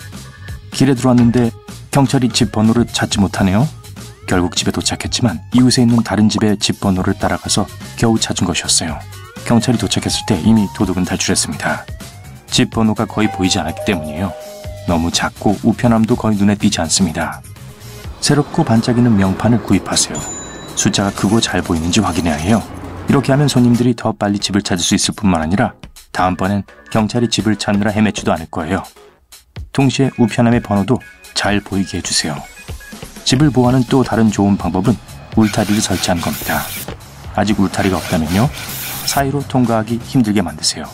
길에 들어왔는데 경찰이 집 번호를 찾지 못하네요. 결국 집에 도착했지만 이웃에 있는 다른 집의 집 번호를 따라가서 겨우 찾은 것이었어요. 경찰이 도착했을 때 이미 도둑은 탈출했습니다. 집 번호가 거의 보이지 않았기 때문이에요. 너무 작고 우편함도 거의 눈에 띄지 않습니다. 새롭고 반짝이는 명판을 구입하세요. 숫자가 크고 잘 보이는지 확인해야 해요. 이렇게 하면 손님들이 더 빨리 집을 찾을 수 있을 뿐만 아니라 다음번엔 경찰이 집을 찾느라 헤매지도 않을 거예요. 동시에 우편함의 번호도 잘 보이게 해주세요. 집을 보호하는 또 다른 좋은 방법은 울타리를 설치하는 겁니다. 아직 울타리가 없다면요, 사이로 통과하기 힘들게 만드세요.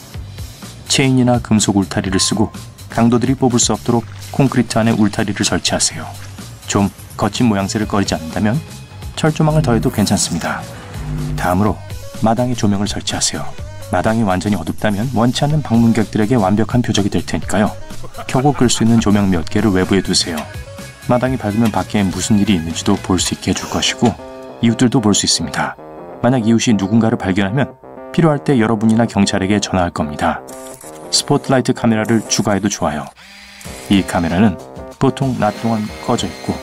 체인이나 금속 울타리를 쓰고 강도들이 뽑을 수 없도록 콘크리트 안에 울타리를 설치하세요. 좀 거친 모양새를 꺼리지 않는다면 철조망을 더해도 괜찮습니다. 다음으로 마당에 조명을 설치하세요. 마당이 완전히 어둡다면 원치 않는 방문객들에게 완벽한 표적이 될 테니까요. 켜고 끌 수 있는 조명 몇 개를 외부에 두세요. 마당이 밝으면 밖에 무슨 일이 있는지도 볼 수 있게 해줄 것이고 이웃들도 볼 수 있습니다. 만약 이웃이 누군가를 발견하면 필요할 때 여러분이나 경찰에게 전화할 겁니다. 스포트라이트 카메라를 추가해도 좋아요. 이 카메라는 보통 낮 동안 꺼져 있고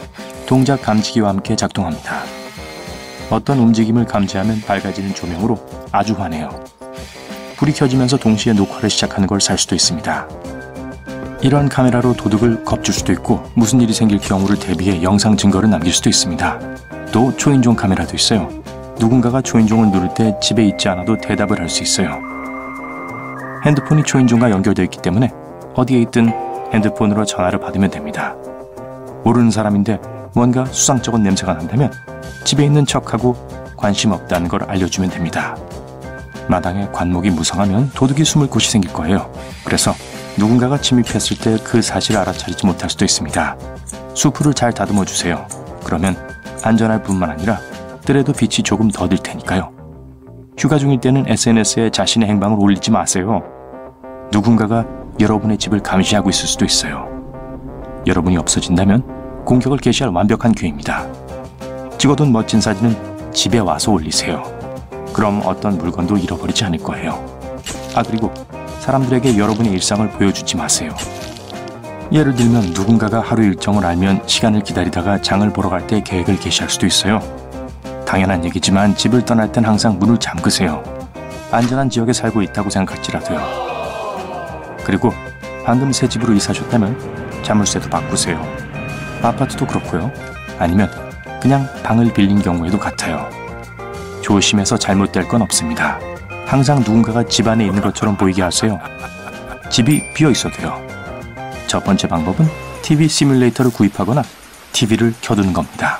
동작 감지기와 함께 작동합니다. 어떤 움직임을 감지하면 밝아지는 조명으로 아주 환해요. 불이 켜지면서 동시에 녹화를 시작하는 걸 살 수도 있습니다. 이런 카메라로 도둑을 겁줄 수도 있고 무슨 일이 생길 경우를 대비해 영상 증거를 남길 수도 있습니다. 또 초인종 카메라도 있어요. 누군가가 초인종을 누를 때 집에 있지 않아도 대답을 할 수 있어요. 핸드폰이 초인종과 연결되어 있기 때문에 어디에 있든 핸드폰으로 전화를 받으면 됩니다. 모르는 사람인데 뭔가 수상쩍은 냄새가 난다면 집에 있는 척하고 관심 없다는 걸 알려주면 됩니다. 마당에 관목이 무성하면 도둑이 숨을 곳이 생길 거예요. 그래서 누군가가 침입했을 때 그 사실을 알아차리지 못할 수도 있습니다. 수풀을 잘 다듬어 주세요. 그러면 안전할 뿐만 아니라 뜰에도 빛이 조금 더 들 테니까요. 휴가 중일 때는 SNS에 자신의 행방을 올리지 마세요. 누군가가 여러분의 집을 감시하고 있을 수도 있어요. 여러분이 없어진다면 공격을 개시할 완벽한 기회입니다. 찍어둔 멋진 사진은 집에 와서 올리세요. 그럼 어떤 물건도 잃어버리지 않을 거예요. 그리고 사람들에게 여러분의 일상을 보여주지 마세요. 예를 들면 누군가가 하루 일정을 알면 시간을 기다리다가 장을 보러 갈 때 계획을 개시할 수도 있어요. 당연한 얘기지만 집을 떠날 땐 항상 문을 잠그세요. 안전한 지역에 살고 있다고 생각할지라도요. 그리고 방금 새 집으로 이사하셨다면 자물쇠도 바꾸세요. 아파트도 그렇고요. 아니면 그냥 방을 빌린 경우에도 같아요. 조심해서 잘못될 건 없습니다. 항상 누군가가 집 안에 있는 것처럼 보이게 하세요. 집이 비어 있어도요. 첫 번째 방법은 TV 시뮬레이터를 구입하거나 TV를 켜두는 겁니다.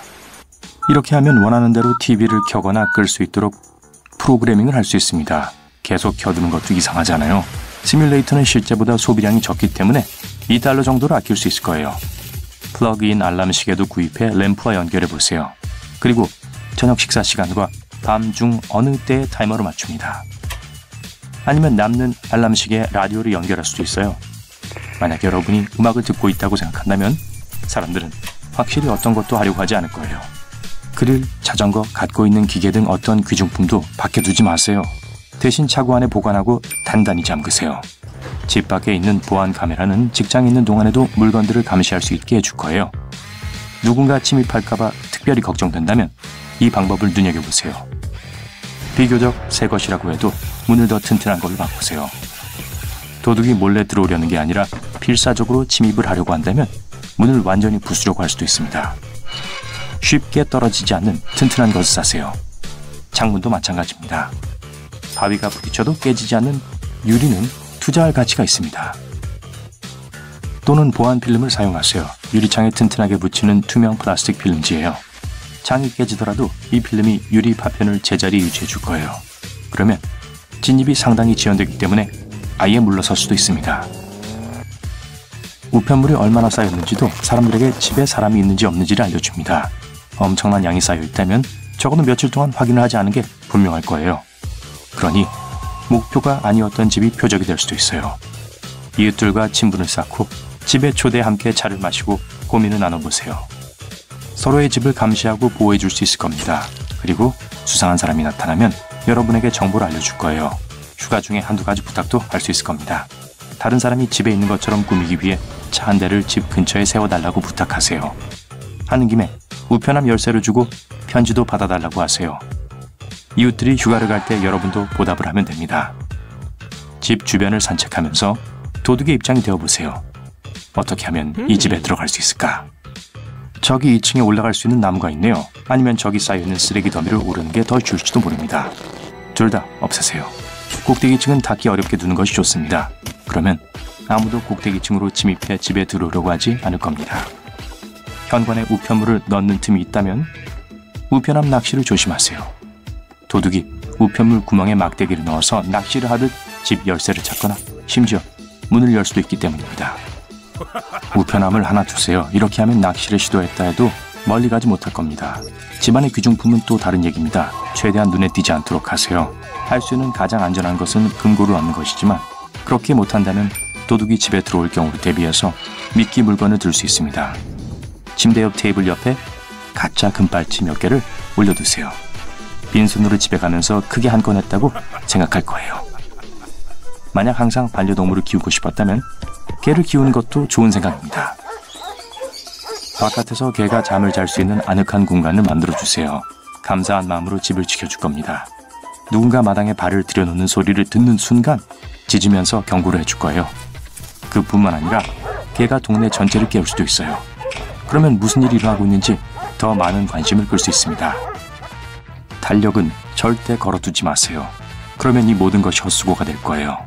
이렇게 하면 원하는 대로 TV를 켜거나 끌 수 있도록 프로그래밍을 할 수 있습니다. 계속 켜두는 것도 이상하잖아요. 시뮬레이터는 실제보다 소비량이 적기 때문에 $2 정도로 아낄 수 있을 거예요. 플러그인 알람 시계도 구입해 램프와 연결해 보세요. 그리고 저녁 식사 시간과 밤 중 어느 때의 타이머로 맞춥니다. 아니면 남는 알람 시계에 라디오를 연결할 수도 있어요. 만약 여러분이 음악을 듣고 있다고 생각한다면 사람들은 확실히 어떤 것도 하려고 하지 않을 거예요. 그릴, 자전거, 갖고 있는 기계 등 어떤 귀중품도 밖에 두지 마세요. 대신 차고 안에 보관하고 단단히 잠그세요. 집 밖에 있는 보안 카메라는 직장에 있는 동안에도 물건들을 감시할 수 있게 해줄 거예요. 누군가 침입할까봐 특별히 걱정된다면 이 방법을 눈여겨보세요. 비교적 새 것이라고 해도 문을 더 튼튼한 걸로 바꾸세요. 도둑이 몰래 들어오려는 게 아니라 필사적으로 침입을 하려고 한다면 문을 완전히 부수려고 할 수도 있습니다. 쉽게 떨어지지 않는 튼튼한 것을 사세요. 창문도 마찬가지입니다. 바위가 부딪혀도 깨지지 않는 유리는 투자할 가치가 있습니다. 또는 보안 필름을 사용하세요. 유리창에 튼튼하게 붙이는 투명 플라스틱 필름지예요. 창이 깨지더라도 이 필름이 유리 파편을 제자리에 유지해 줄 거예요. 그러면 진입이 상당히 지연되기 때문에 아예 물러설 수도 있습니다. 우편물이 얼마나 쌓였는지도 사람들에게 집에 사람이 있는지 없는지를 알려줍니다. 엄청난 양이 쌓여 있다면 적어도 며칠 동안 확인을 하지 않은 게 분명할 거예요. 그러니 목표가 아니었던 집이 표적이 될 수도 있어요. 이웃들과 친분을 쌓고 집에 초대해 함께 차를 마시고 고민을 나눠보세요. 서로의 집을 감시하고 보호해 줄 수 있을 겁니다. 그리고 수상한 사람이 나타나면 여러분에게 정보를 알려줄 거예요. 휴가 중에 한두 가지 부탁도 할 수 있을 겁니다. 다른 사람이 집에 있는 것처럼 꾸미기 위해 차 한 대를 집 근처에 세워달라고 부탁하세요. 하는 김에 우편함 열쇠를 주고 편지도 받아달라고 하세요. 이웃들이 휴가를 갈 때 여러분도 보답을 하면 됩니다. 집 주변을 산책하면서 도둑의 입장이 되어보세요. 어떻게 하면 이 집에 들어갈 수 있을까? 저기 2층에 올라갈 수 있는 나무가 있네요. 아니면 저기 쌓여있는 쓰레기 더미를 오르는 게 더 좋을지도 모릅니다. 둘 다 없애세요. 꼭대기층은 닫기 어렵게 두는 것이 좋습니다. 그러면 아무도 꼭대기층으로 침입해 집에 들어오려고 하지 않을 겁니다. 현관에 우편물을 넣는 틈이 있다면 우편함 낚시를 조심하세요. 도둑이 우편물 구멍에 막대기를 넣어서 낚시를 하듯 집 열쇠를 찾거나 심지어 문을 열 수도 있기 때문입니다. 우편함을 하나 두세요. 이렇게 하면 낚시를 시도했다 해도 멀리 가지 못할 겁니다. 집안의 귀중품은 또 다른 얘기입니다. 최대한 눈에 띄지 않도록 하세요. 할 수 있는 가장 안전한 것은 금고를 얻는 것이지만 그렇게 못한다면 도둑이 집에 들어올 경우를 대비해서 미끼 물건을 들 수 있습니다. 침대 옆 테이블 옆에 가짜 금발찌 몇 개를 올려두세요. 빈손으로 집에 가면서 크게 한 건 했다고 생각할 거예요. 만약 항상 반려동물을 키우고 싶었다면 개를 키우는 것도 좋은 생각입니다. 바깥에서 개가 잠을 잘 수 있는 아늑한 공간을 만들어주세요. 감사한 마음으로 집을 지켜줄 겁니다. 누군가 마당에 발을 들여놓는 소리를 듣는 순간 짖으면서 경고를 해줄 거예요. 그뿐만 아니라 개가 동네 전체를 깨울 수도 있어요. 그러면 무슨 일이 일어나고 있는지 더 많은 관심을 끌 수 있습니다. 달력은 절대 걸어두지 마세요. 그러면 이 모든 것이 헛수고가 될 거예요.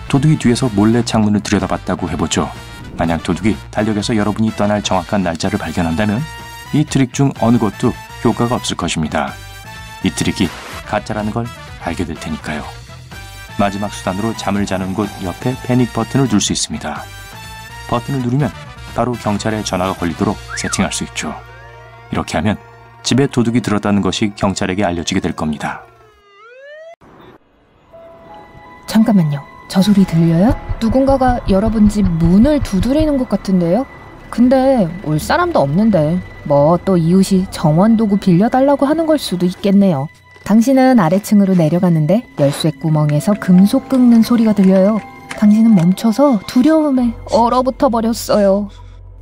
도둑이 뒤에서 몰래 창문을 들여다봤다고 해보죠. 만약 도둑이 달력에서 여러분이 떠날 정확한 날짜를 발견한다면 이 트릭 중 어느 것도 효과가 없을 것입니다. 이 트릭이 가짜라는 걸 알게 될 테니까요. 마지막 수단으로 잠을 자는 곳 옆에 패닉 버튼을 누를 수 있습니다. 버튼을 누르면 바로 경찰에 전화가 걸리도록 세팅할 수 있죠. 이렇게 하면 집에 도둑이 들었다는 것이 경찰에게 알려지게 될 겁니다. 잠깐만요. 저 소리 들려요? 누군가가 여러분 집 문을 두드리는 것 같은데요? 근데 올 사람도 없는데 뭐 또 이웃이 정원도구 빌려달라고 하는 걸 수도 있겠네요. 당신은 아래층으로 내려갔는데 열쇠 구멍에서 금속 긁는 소리가 들려요. 당신은 멈춰서 두려움에 얼어붙어 버렸어요.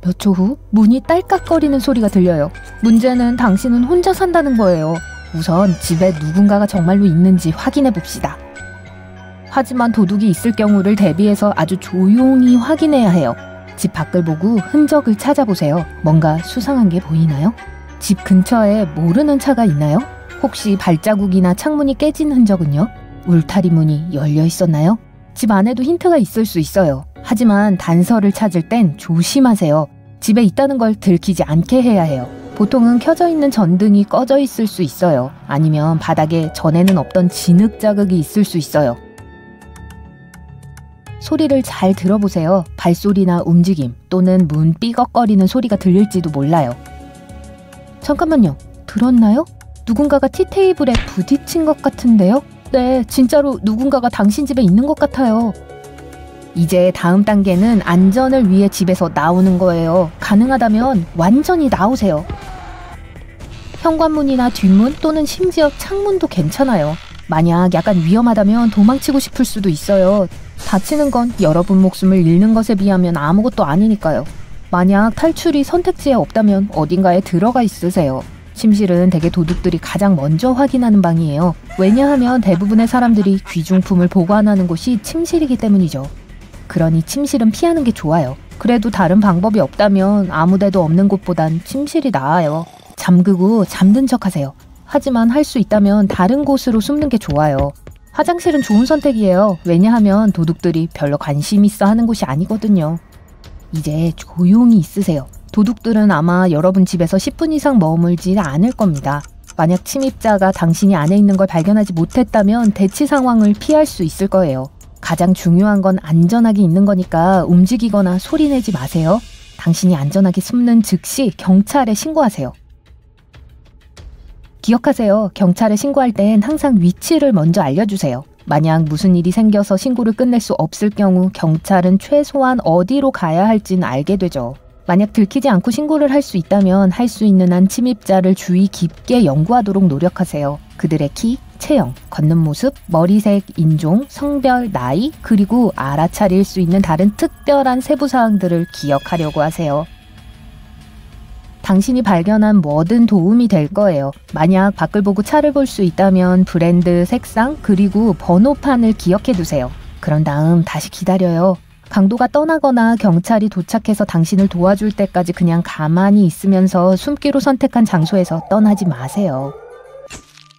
몇 초 후 문이 딸깍거리는 소리가 들려요. 문제는 당신은 혼자 산다는 거예요. 우선 집에 누군가가 정말로 있는지 확인해 봅시다. 하지만 도둑이 있을 경우를 대비해서 아주 조용히 확인해야 해요. 집 밖을 보고 흔적을 찾아보세요. 뭔가 수상한 게 보이나요? 집 근처에 모르는 차가 있나요? 혹시 발자국이나 창문이 깨진 흔적은요? 울타리 문이 열려 있었나요? 집 안에도 힌트가 있을 수 있어요. 하지만 단서를 찾을 땐 조심하세요. 집에 있다는 걸 들키지 않게 해야 해요. 보통은 켜져 있는 전등이 꺼져 있을 수 있어요. 아니면 바닥에 전에는 없던 진흙 자국이 있을 수 있어요. 소리를 잘 들어보세요. 발소리나 움직임 또는 문 삐걱거리는 소리가 들릴지도 몰라요. 잠깐만요. 들었나요? 누군가가 티테이블에 부딪힌 것 같은데요? 네, 진짜로 누군가가 당신 집에 있는 것 같아요. 이제 다음 단계는 안전을 위해 집에서 나오는 거예요. 가능하다면 완전히 나오세요. 현관문이나 뒷문 또는 심지어 창문도 괜찮아요. 만약 약간 위험하다면 도망치고 싶을 수도 있어요. 다치는 건 여러분 목숨을 잃는 것에 비하면 아무것도 아니니까요. 만약 탈출이 선택지에 없다면 어딘가에 들어가 있으세요. 침실은 대개 도둑들이 가장 먼저 확인하는 방이에요. 왜냐하면 대부분의 사람들이 귀중품을 보관하는 곳이 침실이기 때문이죠. 그러니 침실은 피하는 게 좋아요. 그래도 다른 방법이 없다면 아무데도 없는 곳보단 침실이 나아요. 잠그고 잠든 척 하세요. 하지만 할 수 있다면 다른 곳으로 숨는 게 좋아요. 화장실은 좋은 선택이에요. 왜냐하면 도둑들이 별로 관심 있어 하는 곳이 아니거든요. 이제 조용히 있으세요. 도둑들은 아마 여러분 집에서 10분 이상 머물지 않을 겁니다. 만약 침입자가 당신이 안에 있는 걸 발견하지 못했다면 대치 상황을 피할 수 있을 거예요. 가장 중요한 건 안전하게 있는 거니까 움직이거나 소리내지 마세요. 당신이 안전하게 숨는 즉시 경찰에 신고하세요. 기억하세요. 경찰에 신고할 땐 항상 위치를 먼저 알려주세요. 만약 무슨 일이 생겨서 신고를 끝낼 수 없을 경우 경찰은 최소한 어디로 가야 할지는 알게 되죠. 만약 들키지 않고 신고를 할 수 있다면 할 수 있는 한 침입자를 주의 깊게 연구하도록 노력하세요. 그들의 키, 체형, 걷는 모습, 머리색, 인종, 성별, 나이, 그리고 알아차릴 수 있는 다른 특별한 세부사항들을 기억하려고 하세요. 당신이 발견한 뭐든 도움이 될 거예요. 만약 밖을 보고 차를 볼 수 있다면 브랜드, 색상, 그리고 번호판을 기억해 두세요. 그런 다음 다시 기다려요. 강도가 떠나거나 경찰이 도착해서 당신을 도와줄 때까지 그냥 가만히 있으면서 숨기로 선택한 장소에서 떠나지 마세요.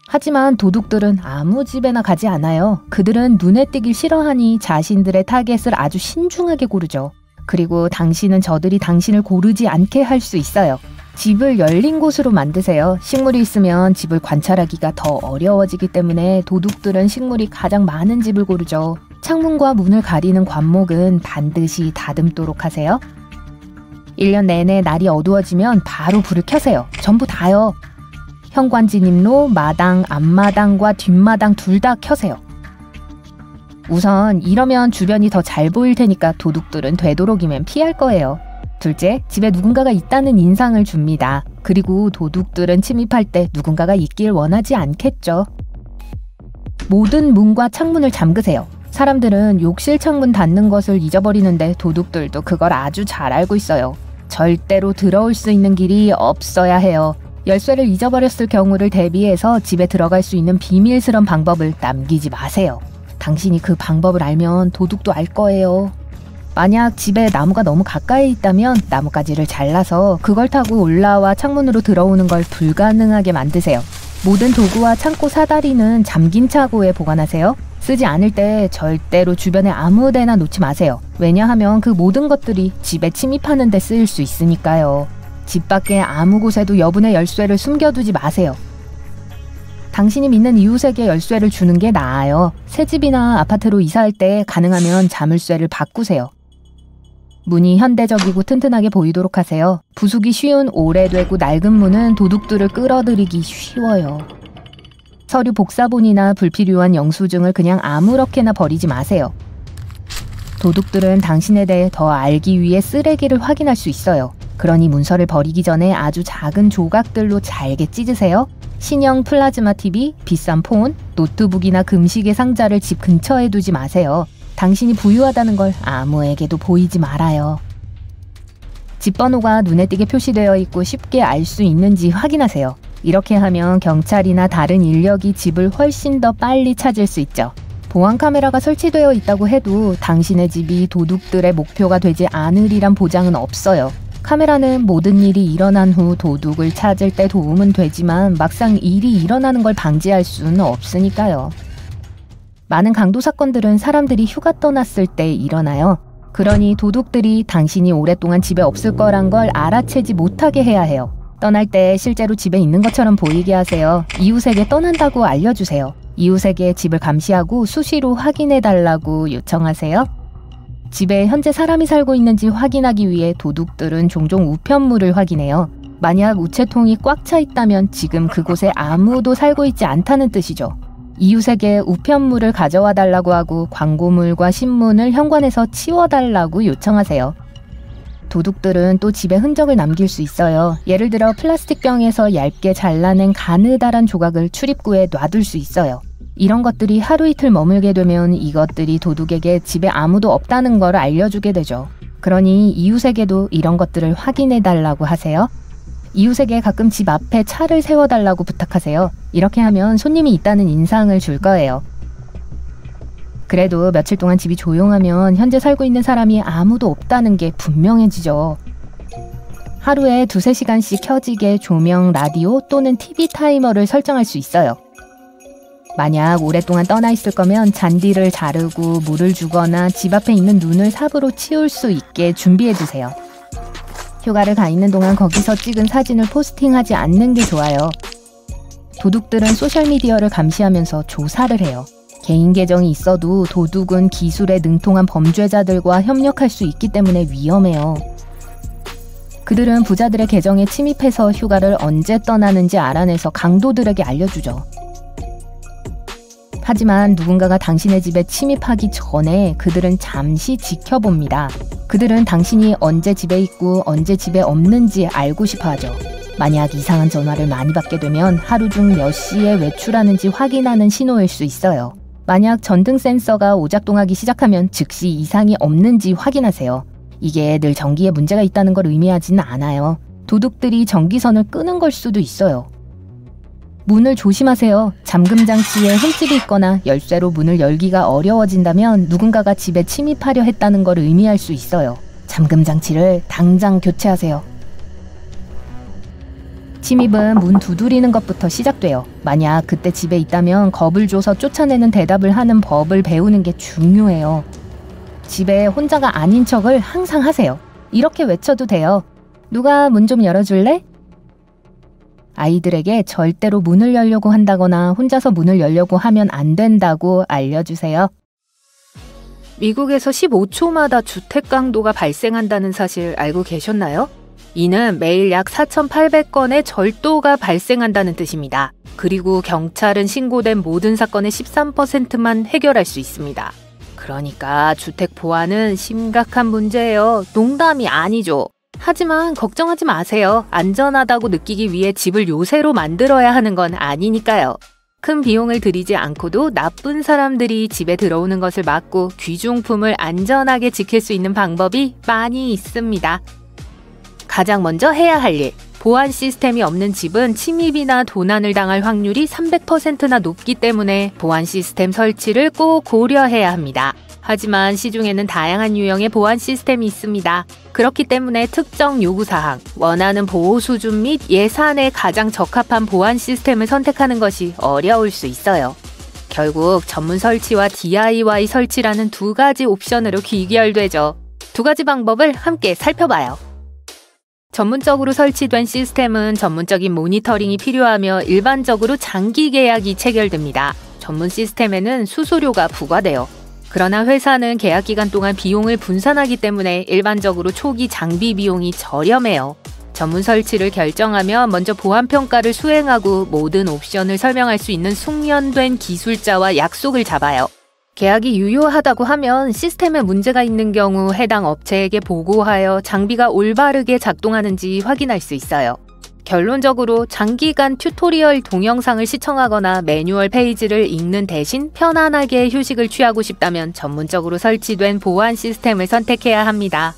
하지만 도둑들은 아무 집에나 가지 않아요. 그들은 눈에 띄길 싫어하니 자신들의 타겟을 아주 신중하게 고르죠. 그리고 당신은 저들이 당신을 고르지 않게 할 수 있어요. 집을 열린 곳으로 만드세요. 식물이 있으면 집을 관찰하기가 더 어려워지기 때문에 도둑들은 식물이 가장 많은 집을 고르죠. 창문과 문을 가리는 관목은 반드시 다듬도록 하세요. 1년 내내 날이 어두워지면 바로 불을 켜세요. 전부 다요. 현관 진입로, 마당, 앞마당과 뒷마당 둘 다 켜세요. 우선 이러면 주변이 더 잘 보일 테니까 도둑들은 되도록이면 피할 거예요. 둘째, 집에 누군가가 있다는 인상을 줍니다. 그리고 도둑들은 침입할 때 누군가가 있길 원하지 않겠죠. 모든 문과 창문을 잠그세요. 사람들은 욕실 창문 닫는 것을 잊어버리는데 도둑들도 그걸 아주 잘 알고 있어요. 절대로 들어올 수 있는 길이 없어야 해요. 열쇠를 잊어버렸을 경우를 대비해서 집에 들어갈 수 있는 비밀스러운 방법을 남기지 마세요. 당신이 그 방법을 알면 도둑도 알 거예요. 만약 집에 나무가 너무 가까이 있다면 나뭇가지를 잘라서 그걸 타고 올라와 창문으로 들어오는 걸 불가능하게 만드세요. 모든 도구와 창고 사다리는 잠긴 차고에 보관하세요. 쓰지 않을 때 절대로 주변에 아무 데나 놓지 마세요. 왜냐하면 그 모든 것들이 집에 침입하는 데 쓰일 수 있으니까요. 집 밖에 아무 곳에도 여분의 열쇠를 숨겨두지 마세요. 당신이 믿는 이웃에게 열쇠를 주는 게 나아요. 새 집이나 아파트로 이사할 때 가능하면 자물쇠를 바꾸세요. 문이 현대적이고 튼튼하게 보이도록 하세요. 부수기 쉬운 오래되고 낡은 문은 도둑들을 끌어들이기 쉬워요. 서류 복사본이나 불필요한 영수증을 그냥 아무렇게나 버리지 마세요. 도둑들은 당신에 대해 더 알기 위해 쓰레기를 확인할 수 있어요. 그러니 문서를 버리기 전에 아주 작은 조각들로 잘게 찢으세요. 신형 플라즈마 TV, 비싼 폰, 노트북이나 금시계 상자를 집 근처에 두지 마세요. 당신이 부유하다는 걸 아무에게도 보이지 말아요. 집 번호가 눈에 띄게 표시되어 있고 쉽게 알 수 있는지 확인하세요. 이렇게 하면 경찰이나 다른 인력이 집을 훨씬 더 빨리 찾을 수 있죠. 보안 카메라가 설치되어 있다고 해도 당신의 집이 도둑들의 목표가 되지 않으리란 보장은 없어요. 카메라는 모든 일이 일어난 후 도둑을 찾을 때 도움은 되지만 막상 일이 일어나는 걸 방지할 수는 없으니까요. 많은 강도 사건들은 사람들이 휴가 떠났을 때 일어나요. 그러니 도둑들이 당신이 오랫동안 집에 없을 거란 걸 알아채지 못하게 해야 해요. 떠날 때 실제로 집에 있는 것처럼 보이게 하세요. 이웃에게 떠난다고 알려주세요. 이웃에게 집을 감시하고 수시로 확인해달라고 요청하세요. 집에 현재 사람이 살고 있는지 확인하기 위해 도둑들은 종종 우편물을 확인해요. 만약 우체통이 꽉 차 있다면 지금 그곳에 아무도 살고 있지 않다는 뜻이죠. 이웃에게 우편물을 가져와 달라고 하고 광고물과 신문을 현관에서 치워달라고 요청하세요. 도둑들은 또 집에 흔적을 남길 수 있어요. 예를 들어 플라스틱 병에서 얇게 잘라낸 가느다란 조각을 출입구에 놔둘 수 있어요. 이런 것들이 하루 이틀 머물게 되면 이것들이 도둑에게 집에 아무도 없다는 걸 알려주게 되죠. 그러니 이웃에게도 이런 것들을 확인해달라고 하세요. 이웃에게 가끔 집 앞에 차를 세워달라고 부탁하세요. 이렇게 하면 손님이 있다는 인상을 줄 거예요. 그래도 며칠 동안 집이 조용하면 현재 살고 있는 사람이 아무도 없다는 게 분명해지죠. 하루에 2-3시간씩 켜지게 조명, 라디오 또는 TV 타이머를 설정할 수 있어요. 만약 오랫동안 떠나 있을 거면 잔디를 자르고 물을 주거나 집 앞에 있는 눈을 삽으로 치울 수 있게 준비해두세요. 휴가를 가 있는 동안 거기서 찍은 사진을 포스팅하지 않는 게 좋아요. 도둑들은 소셜미디어를 감시하면서 조사를 해요. 개인 계정이 있어도 도둑은 기술에 능통한 범죄자들과 협력할 수 있기 때문에 위험해요. 그들은 부자들의 계정에 침입해서 휴가를 언제 떠나는지 알아내서 강도들에게 알려주죠. 하지만 누군가가 당신의 집에 침입하기 전에 그들은 잠시 지켜봅니다. 그들은 당신이 언제 집에 있고 언제 집에 없는지 알고 싶어 하죠. 만약 이상한 전화를 많이 받게 되면 하루 중 몇 시에 외출하는지 확인하는 신호일 수 있어요. 만약 전등 센서가 오작동하기 시작하면 즉시 이상이 없는지 확인하세요. 이게 늘 전기에 문제가 있다는 걸 의미하지는 않아요. 도둑들이 전기선을 끄는 걸 수도 있어요. 문을 조심하세요. 잠금 장치에 흠집이 있거나 열쇠로 문을 열기가 어려워진다면 누군가가 집에 침입하려 했다는 걸 의미할 수 있어요. 잠금 장치를 당장 교체하세요. 침입은 문 두드리는 것부터 시작돼요. 만약 그때 집에 있다면 겁을 줘서 쫓아내는 대답을 하는 법을 배우는 게 중요해요. 집에 혼자가 아닌 척을 항상 하세요. 이렇게 외쳐도 돼요. 누가 문 좀 열어줄래? 아이들에게 절대로 문을 열려고 한다거나 혼자서 문을 열려고 하면 안 된다고 알려주세요. 미국에서 15초마다 주택 강도가 발생한다는 사실 알고 계셨나요? 이는 매일 약 4,800건의 절도가 발생한다는 뜻입니다. 그리고 경찰은 신고된 모든 사건의 13%만 해결할 수 있습니다. 그러니까 주택 보안은 심각한 문제예요. 농담이 아니죠. 하지만 걱정하지 마세요. 안전하다고 느끼기 위해 집을 요새로 만들어야 하는 건 아니니까요. 큰 비용을 들이지 않고도 나쁜 사람들이 집에 들어오는 것을 막고 귀중품을 안전하게 지킬 수 있는 방법이 많이 있습니다. 가장 먼저 해야 할 일. 보안 시스템이 없는 집은 침입이나 도난을 당할 확률이 300%나 높기 때문에 보안 시스템 설치를 꼭 고려해야 합니다. 하지만 시중에는 다양한 유형의 보안 시스템이 있습니다. 그렇기 때문에 특정 요구사항, 원하는 보호 수준 및 예산에 가장 적합한 보안 시스템을 선택하는 것이 어려울 수 있어요. 결국 전문 설치와 DIY 설치라는 두 가지 옵션으로 귀결되죠. 두 가지 방법을 함께 살펴봐요. 전문적으로 설치된 시스템은 전문적인 모니터링이 필요하며 일반적으로 장기 계약이 체결됩니다. 전문 시스템에는 수수료가 부과돼요. 그러나 회사는 계약 기간 동안 비용을 분산하기 때문에 일반적으로 초기 장비 비용이 저렴해요. 전문 설치를 결정하면 먼저 보안 평가를 수행하고 모든 옵션을 설명할 수 있는 숙련된 기술자와 약속을 잡아요. 계약이 유효하다고 하면 시스템에 문제가 있는 경우 해당 업체에게 보고하여 장비가 올바르게 작동하는지 확인할 수 있어요. 결론적으로 장기간 튜토리얼 동영상을 시청하거나 매뉴얼 페이지를 읽는 대신 편안하게 휴식을 취하고 싶다면 전문적으로 설치된 보안 시스템을 선택해야 합니다.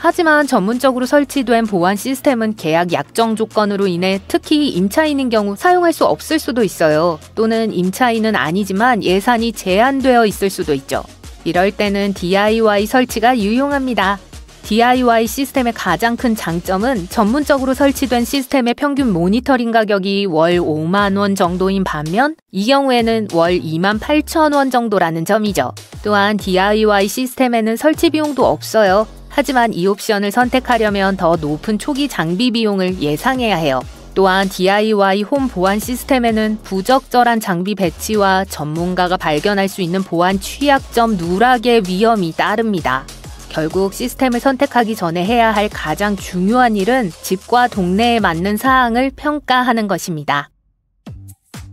하지만 전문적으로 설치된 보안 시스템은 계약 약정 조건으로 인해 특히 임차인인 경우 사용할 수 없을 수도 있어요. 또는 임차인은 아니지만 예산이 제한되어 있을 수도 있죠. 이럴 때는 DIY 설치가 유용합니다. DIY 시스템의 가장 큰 장점은 전문적으로 설치된 시스템의 평균 모니터링 가격이 월 5만 원 정도인 반면 이 경우에는 월 2만 8천 원 정도라는 점이죠. 또한 DIY 시스템에는 설치 비용도 없어요. 하지만 이 옵션을 선택하려면 더 높은 초기 장비 비용을 예상해야 해요. 또한 DIY 홈 보안 시스템에는 부적절한 장비 배치와 전문가가 발견할 수 있는 보안 취약점 누락의 위험이 따릅니다. 결국 시스템을 선택하기 전에 해야 할 가장 중요한 일은 집과 동네에 맞는 사항을 평가하는 것입니다.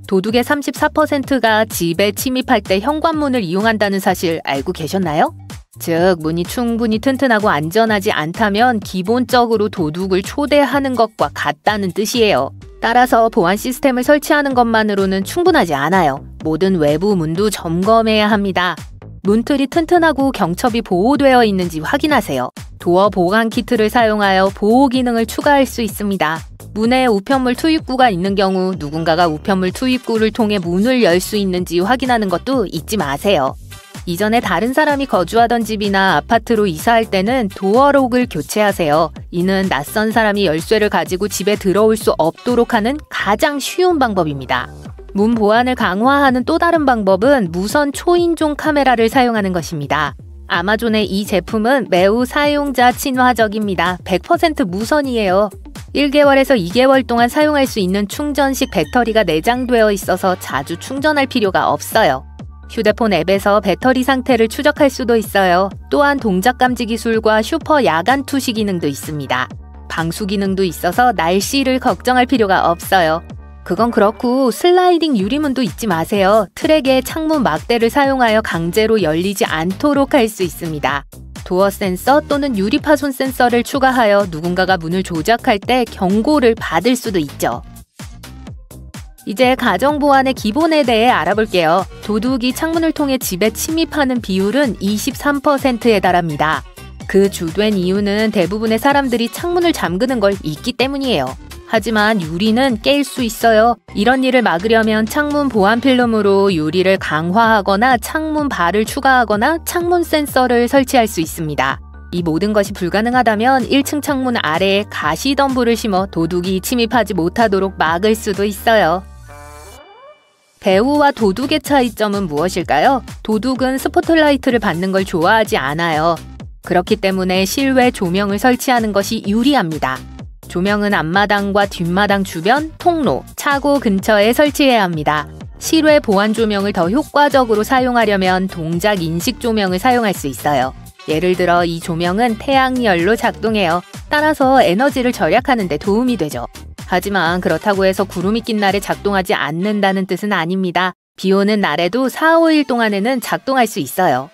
도둑의 34%가 집에 침입할 때 현관문을 이용한다는 사실 알고 계셨나요? 즉, 문이 충분히 튼튼하고 안전하지 않다면 기본적으로 도둑을 초대하는 것과 같다는 뜻이에요. 따라서 보안 시스템을 설치하는 것만으로는 충분하지 않아요. 모든 외부 문도 점검해야 합니다. 문틀이 튼튼하고 경첩이 보호되어 있는지 확인하세요. 도어 보관 키트를 사용하여 보호 기능을 추가할 수 있습니다. 문에 우편물 투입구가 있는 경우 누군가가 우편물 투입구를 통해 문을 열 수 있는지 확인하는 것도 잊지 마세요. 이전에 다른 사람이 거주하던 집이나 아파트로 이사할 때는 도어록을 교체하세요. 이는 낯선 사람이 열쇠를 가지고 집에 들어올 수 없도록 하는 가장 쉬운 방법입니다. 문 보안을 강화하는 또 다른 방법은 무선 초인종 카메라를 사용하는 것입니다. 아마존의 이 제품은 매우 사용자 친화적입니다. 100% 무선이에요. 1개월에서 2개월 동안 사용할 수 있는 충전식 배터리가 내장되어 있어서 자주 충전할 필요가 없어요. 휴대폰 앱에서 배터리 상태를 추적할 수도 있어요. 또한 동작 감지 기술과 슈퍼 야간 투시 기능도 있습니다. 방수 기능도 있어서 날씨를 걱정할 필요가 없어요. 그건 그렇고 슬라이딩 유리문도 잊지 마세요. 트랙에 창문 막대를 사용하여 강제로 열리지 않도록 할 수 있습니다. 도어 센서 또는 유리 파손 센서를 추가하여 누군가가 문을 조작할 때 경고를 받을 수도 있죠. 이제 가정보안의 기본에 대해 알아볼게요. 도둑이 창문을 통해 집에 침입하는 비율은 23%에 달합니다. 그 주된 이유는 대부분의 사람들이 창문을 잠그는 걸 잊기 때문이에요. 하지만 유리는 깰 수 있어요. 이런 일을 막으려면 창문 보안 필름으로 유리를 강화하거나 창문 발을 추가하거나 창문 센서를 설치할 수 있습니다. 이 모든 것이 불가능하다면 1층 창문 아래에 가시덤불을 심어 도둑이 침입하지 못하도록 막을 수도 있어요. 배우와 도둑의 차이점은 무엇일까요? 도둑은 스포트라이트를 받는 걸 좋아하지 않아요. 그렇기 때문에 실외 조명을 설치하는 것이 유리합니다. 조명은 앞마당과 뒷마당 주변, 통로, 차고 근처에 설치해야 합니다. 실외 보안 조명을 더 효과적으로 사용하려면 동작 인식 조명을 사용할 수 있어요. 예를 들어 이 조명은 태양열로 작동해요. 따라서 에너지를 절약하는 데 도움이 되죠. 하지만 그렇다고 해서 구름이 낀 날에 작동하지 않는다는 뜻은 아닙니다. 비 오는 날에도 4, 5일 동안에는 작동할 수 있어요.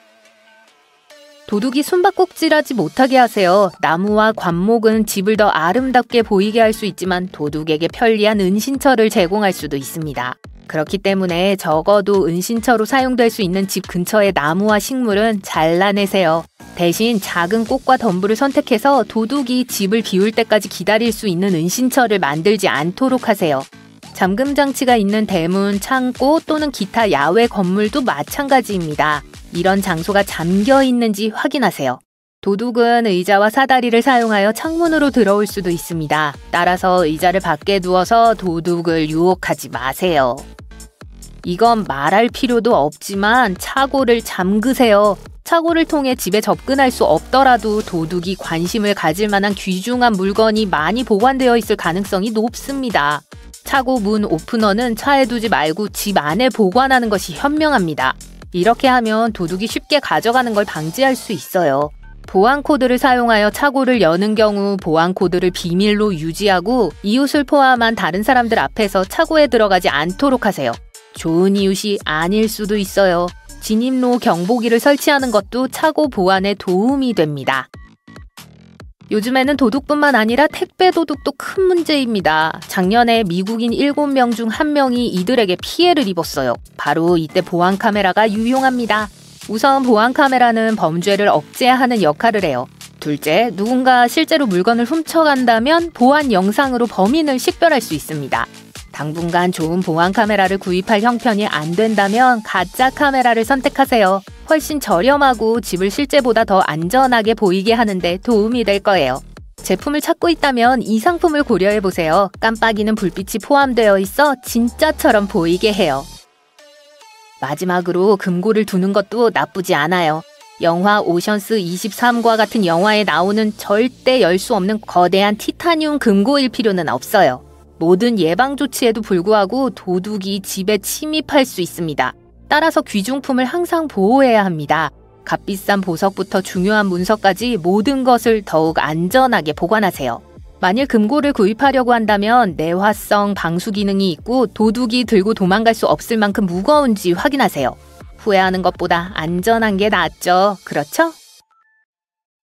도둑이 숨바꼭질하지 못하게 하세요. 나무와 관목은 집을 더 아름답게 보이게 할 수 있지만 도둑에게 편리한 은신처를 제공할 수도 있습니다. 그렇기 때문에 적어도 은신처로 사용될 수 있는 집 근처의 나무와 식물은 잘라내세요. 대신 작은 꽃과 덤불을 선택해서 도둑이 집을 비울 때까지 기다릴 수 있는 은신처를 만들지 않도록 하세요. 잠금 장치가 있는 대문, 창고 또는 기타 야외 건물도 마찬가지입니다. 이런 장소가 잠겨 있는지 확인하세요. 도둑은 의자와 사다리를 사용하여 창문으로 들어올 수도 있습니다. 따라서 의자를 밖에 두어서 도둑을 유혹하지 마세요. 이건 말할 필요도 없지만 차고를 잠그세요. 차고를 통해 집에 접근할 수 없더라도 도둑이 관심을 가질 만한 귀중한 물건이 많이 보관되어 있을 가능성이 높습니다. 차고 문 오프너는 차에 두지 말고 집 안에 보관하는 것이 현명합니다. 이렇게 하면 도둑이 쉽게 가져가는 걸 방지할 수 있어요. 보안 코드를 사용하여 차고를 여는 경우 보안 코드를 비밀로 유지하고 이웃을 포함한 다른 사람들 앞에서 차고에 들어가지 않도록 하세요. 좋은 이웃이 아닐 수도 있어요. 진입로 경보기를 설치하는 것도 차고 보안에 도움이 됩니다. 요즘에는 도둑뿐만 아니라 택배 도둑도 큰 문제입니다. 작년에 미국인 7명 중 1명이 이들에게 피해를 입었어요. 바로 이때 보안 카메라가 유용합니다. 우선 보안 카메라는 범죄를 억제하는 역할을 해요. 둘째, 누군가 실제로 물건을 훔쳐간다면 보안 영상으로 범인을 식별할 수 있습니다. 당분간 좋은 보안 카메라를 구입할 형편이 안 된다면 가짜 카메라를 선택하세요. 훨씬 저렴하고 집을 실제보다 더 안전하게 보이게 하는데 도움이 될 거예요. 제품을 찾고 있다면 이 상품을 고려해보세요. 깜빡이는 불빛이 포함되어 있어 진짜처럼 보이게 해요. 마지막으로 금고를 두는 것도 나쁘지 않아요. 영화 오션스 23과 같은 영화에 나오는 절대 열 수 없는 거대한 티타늄 금고일 필요는 없어요. 모든 예방 조치에도 불구하고 도둑이 집에 침입할 수 있습니다. 따라서 귀중품을 항상 보호해야 합니다. 값비싼 보석부터 중요한 문서까지 모든 것을 더욱 안전하게 보관하세요. 만일 금고를 구입하려고 한다면 내화성 방수 기능이 있고 도둑이 들고 도망갈 수 없을 만큼 무거운지 확인하세요. 후회하는 것보다 안전한 게 낫죠. 그렇죠?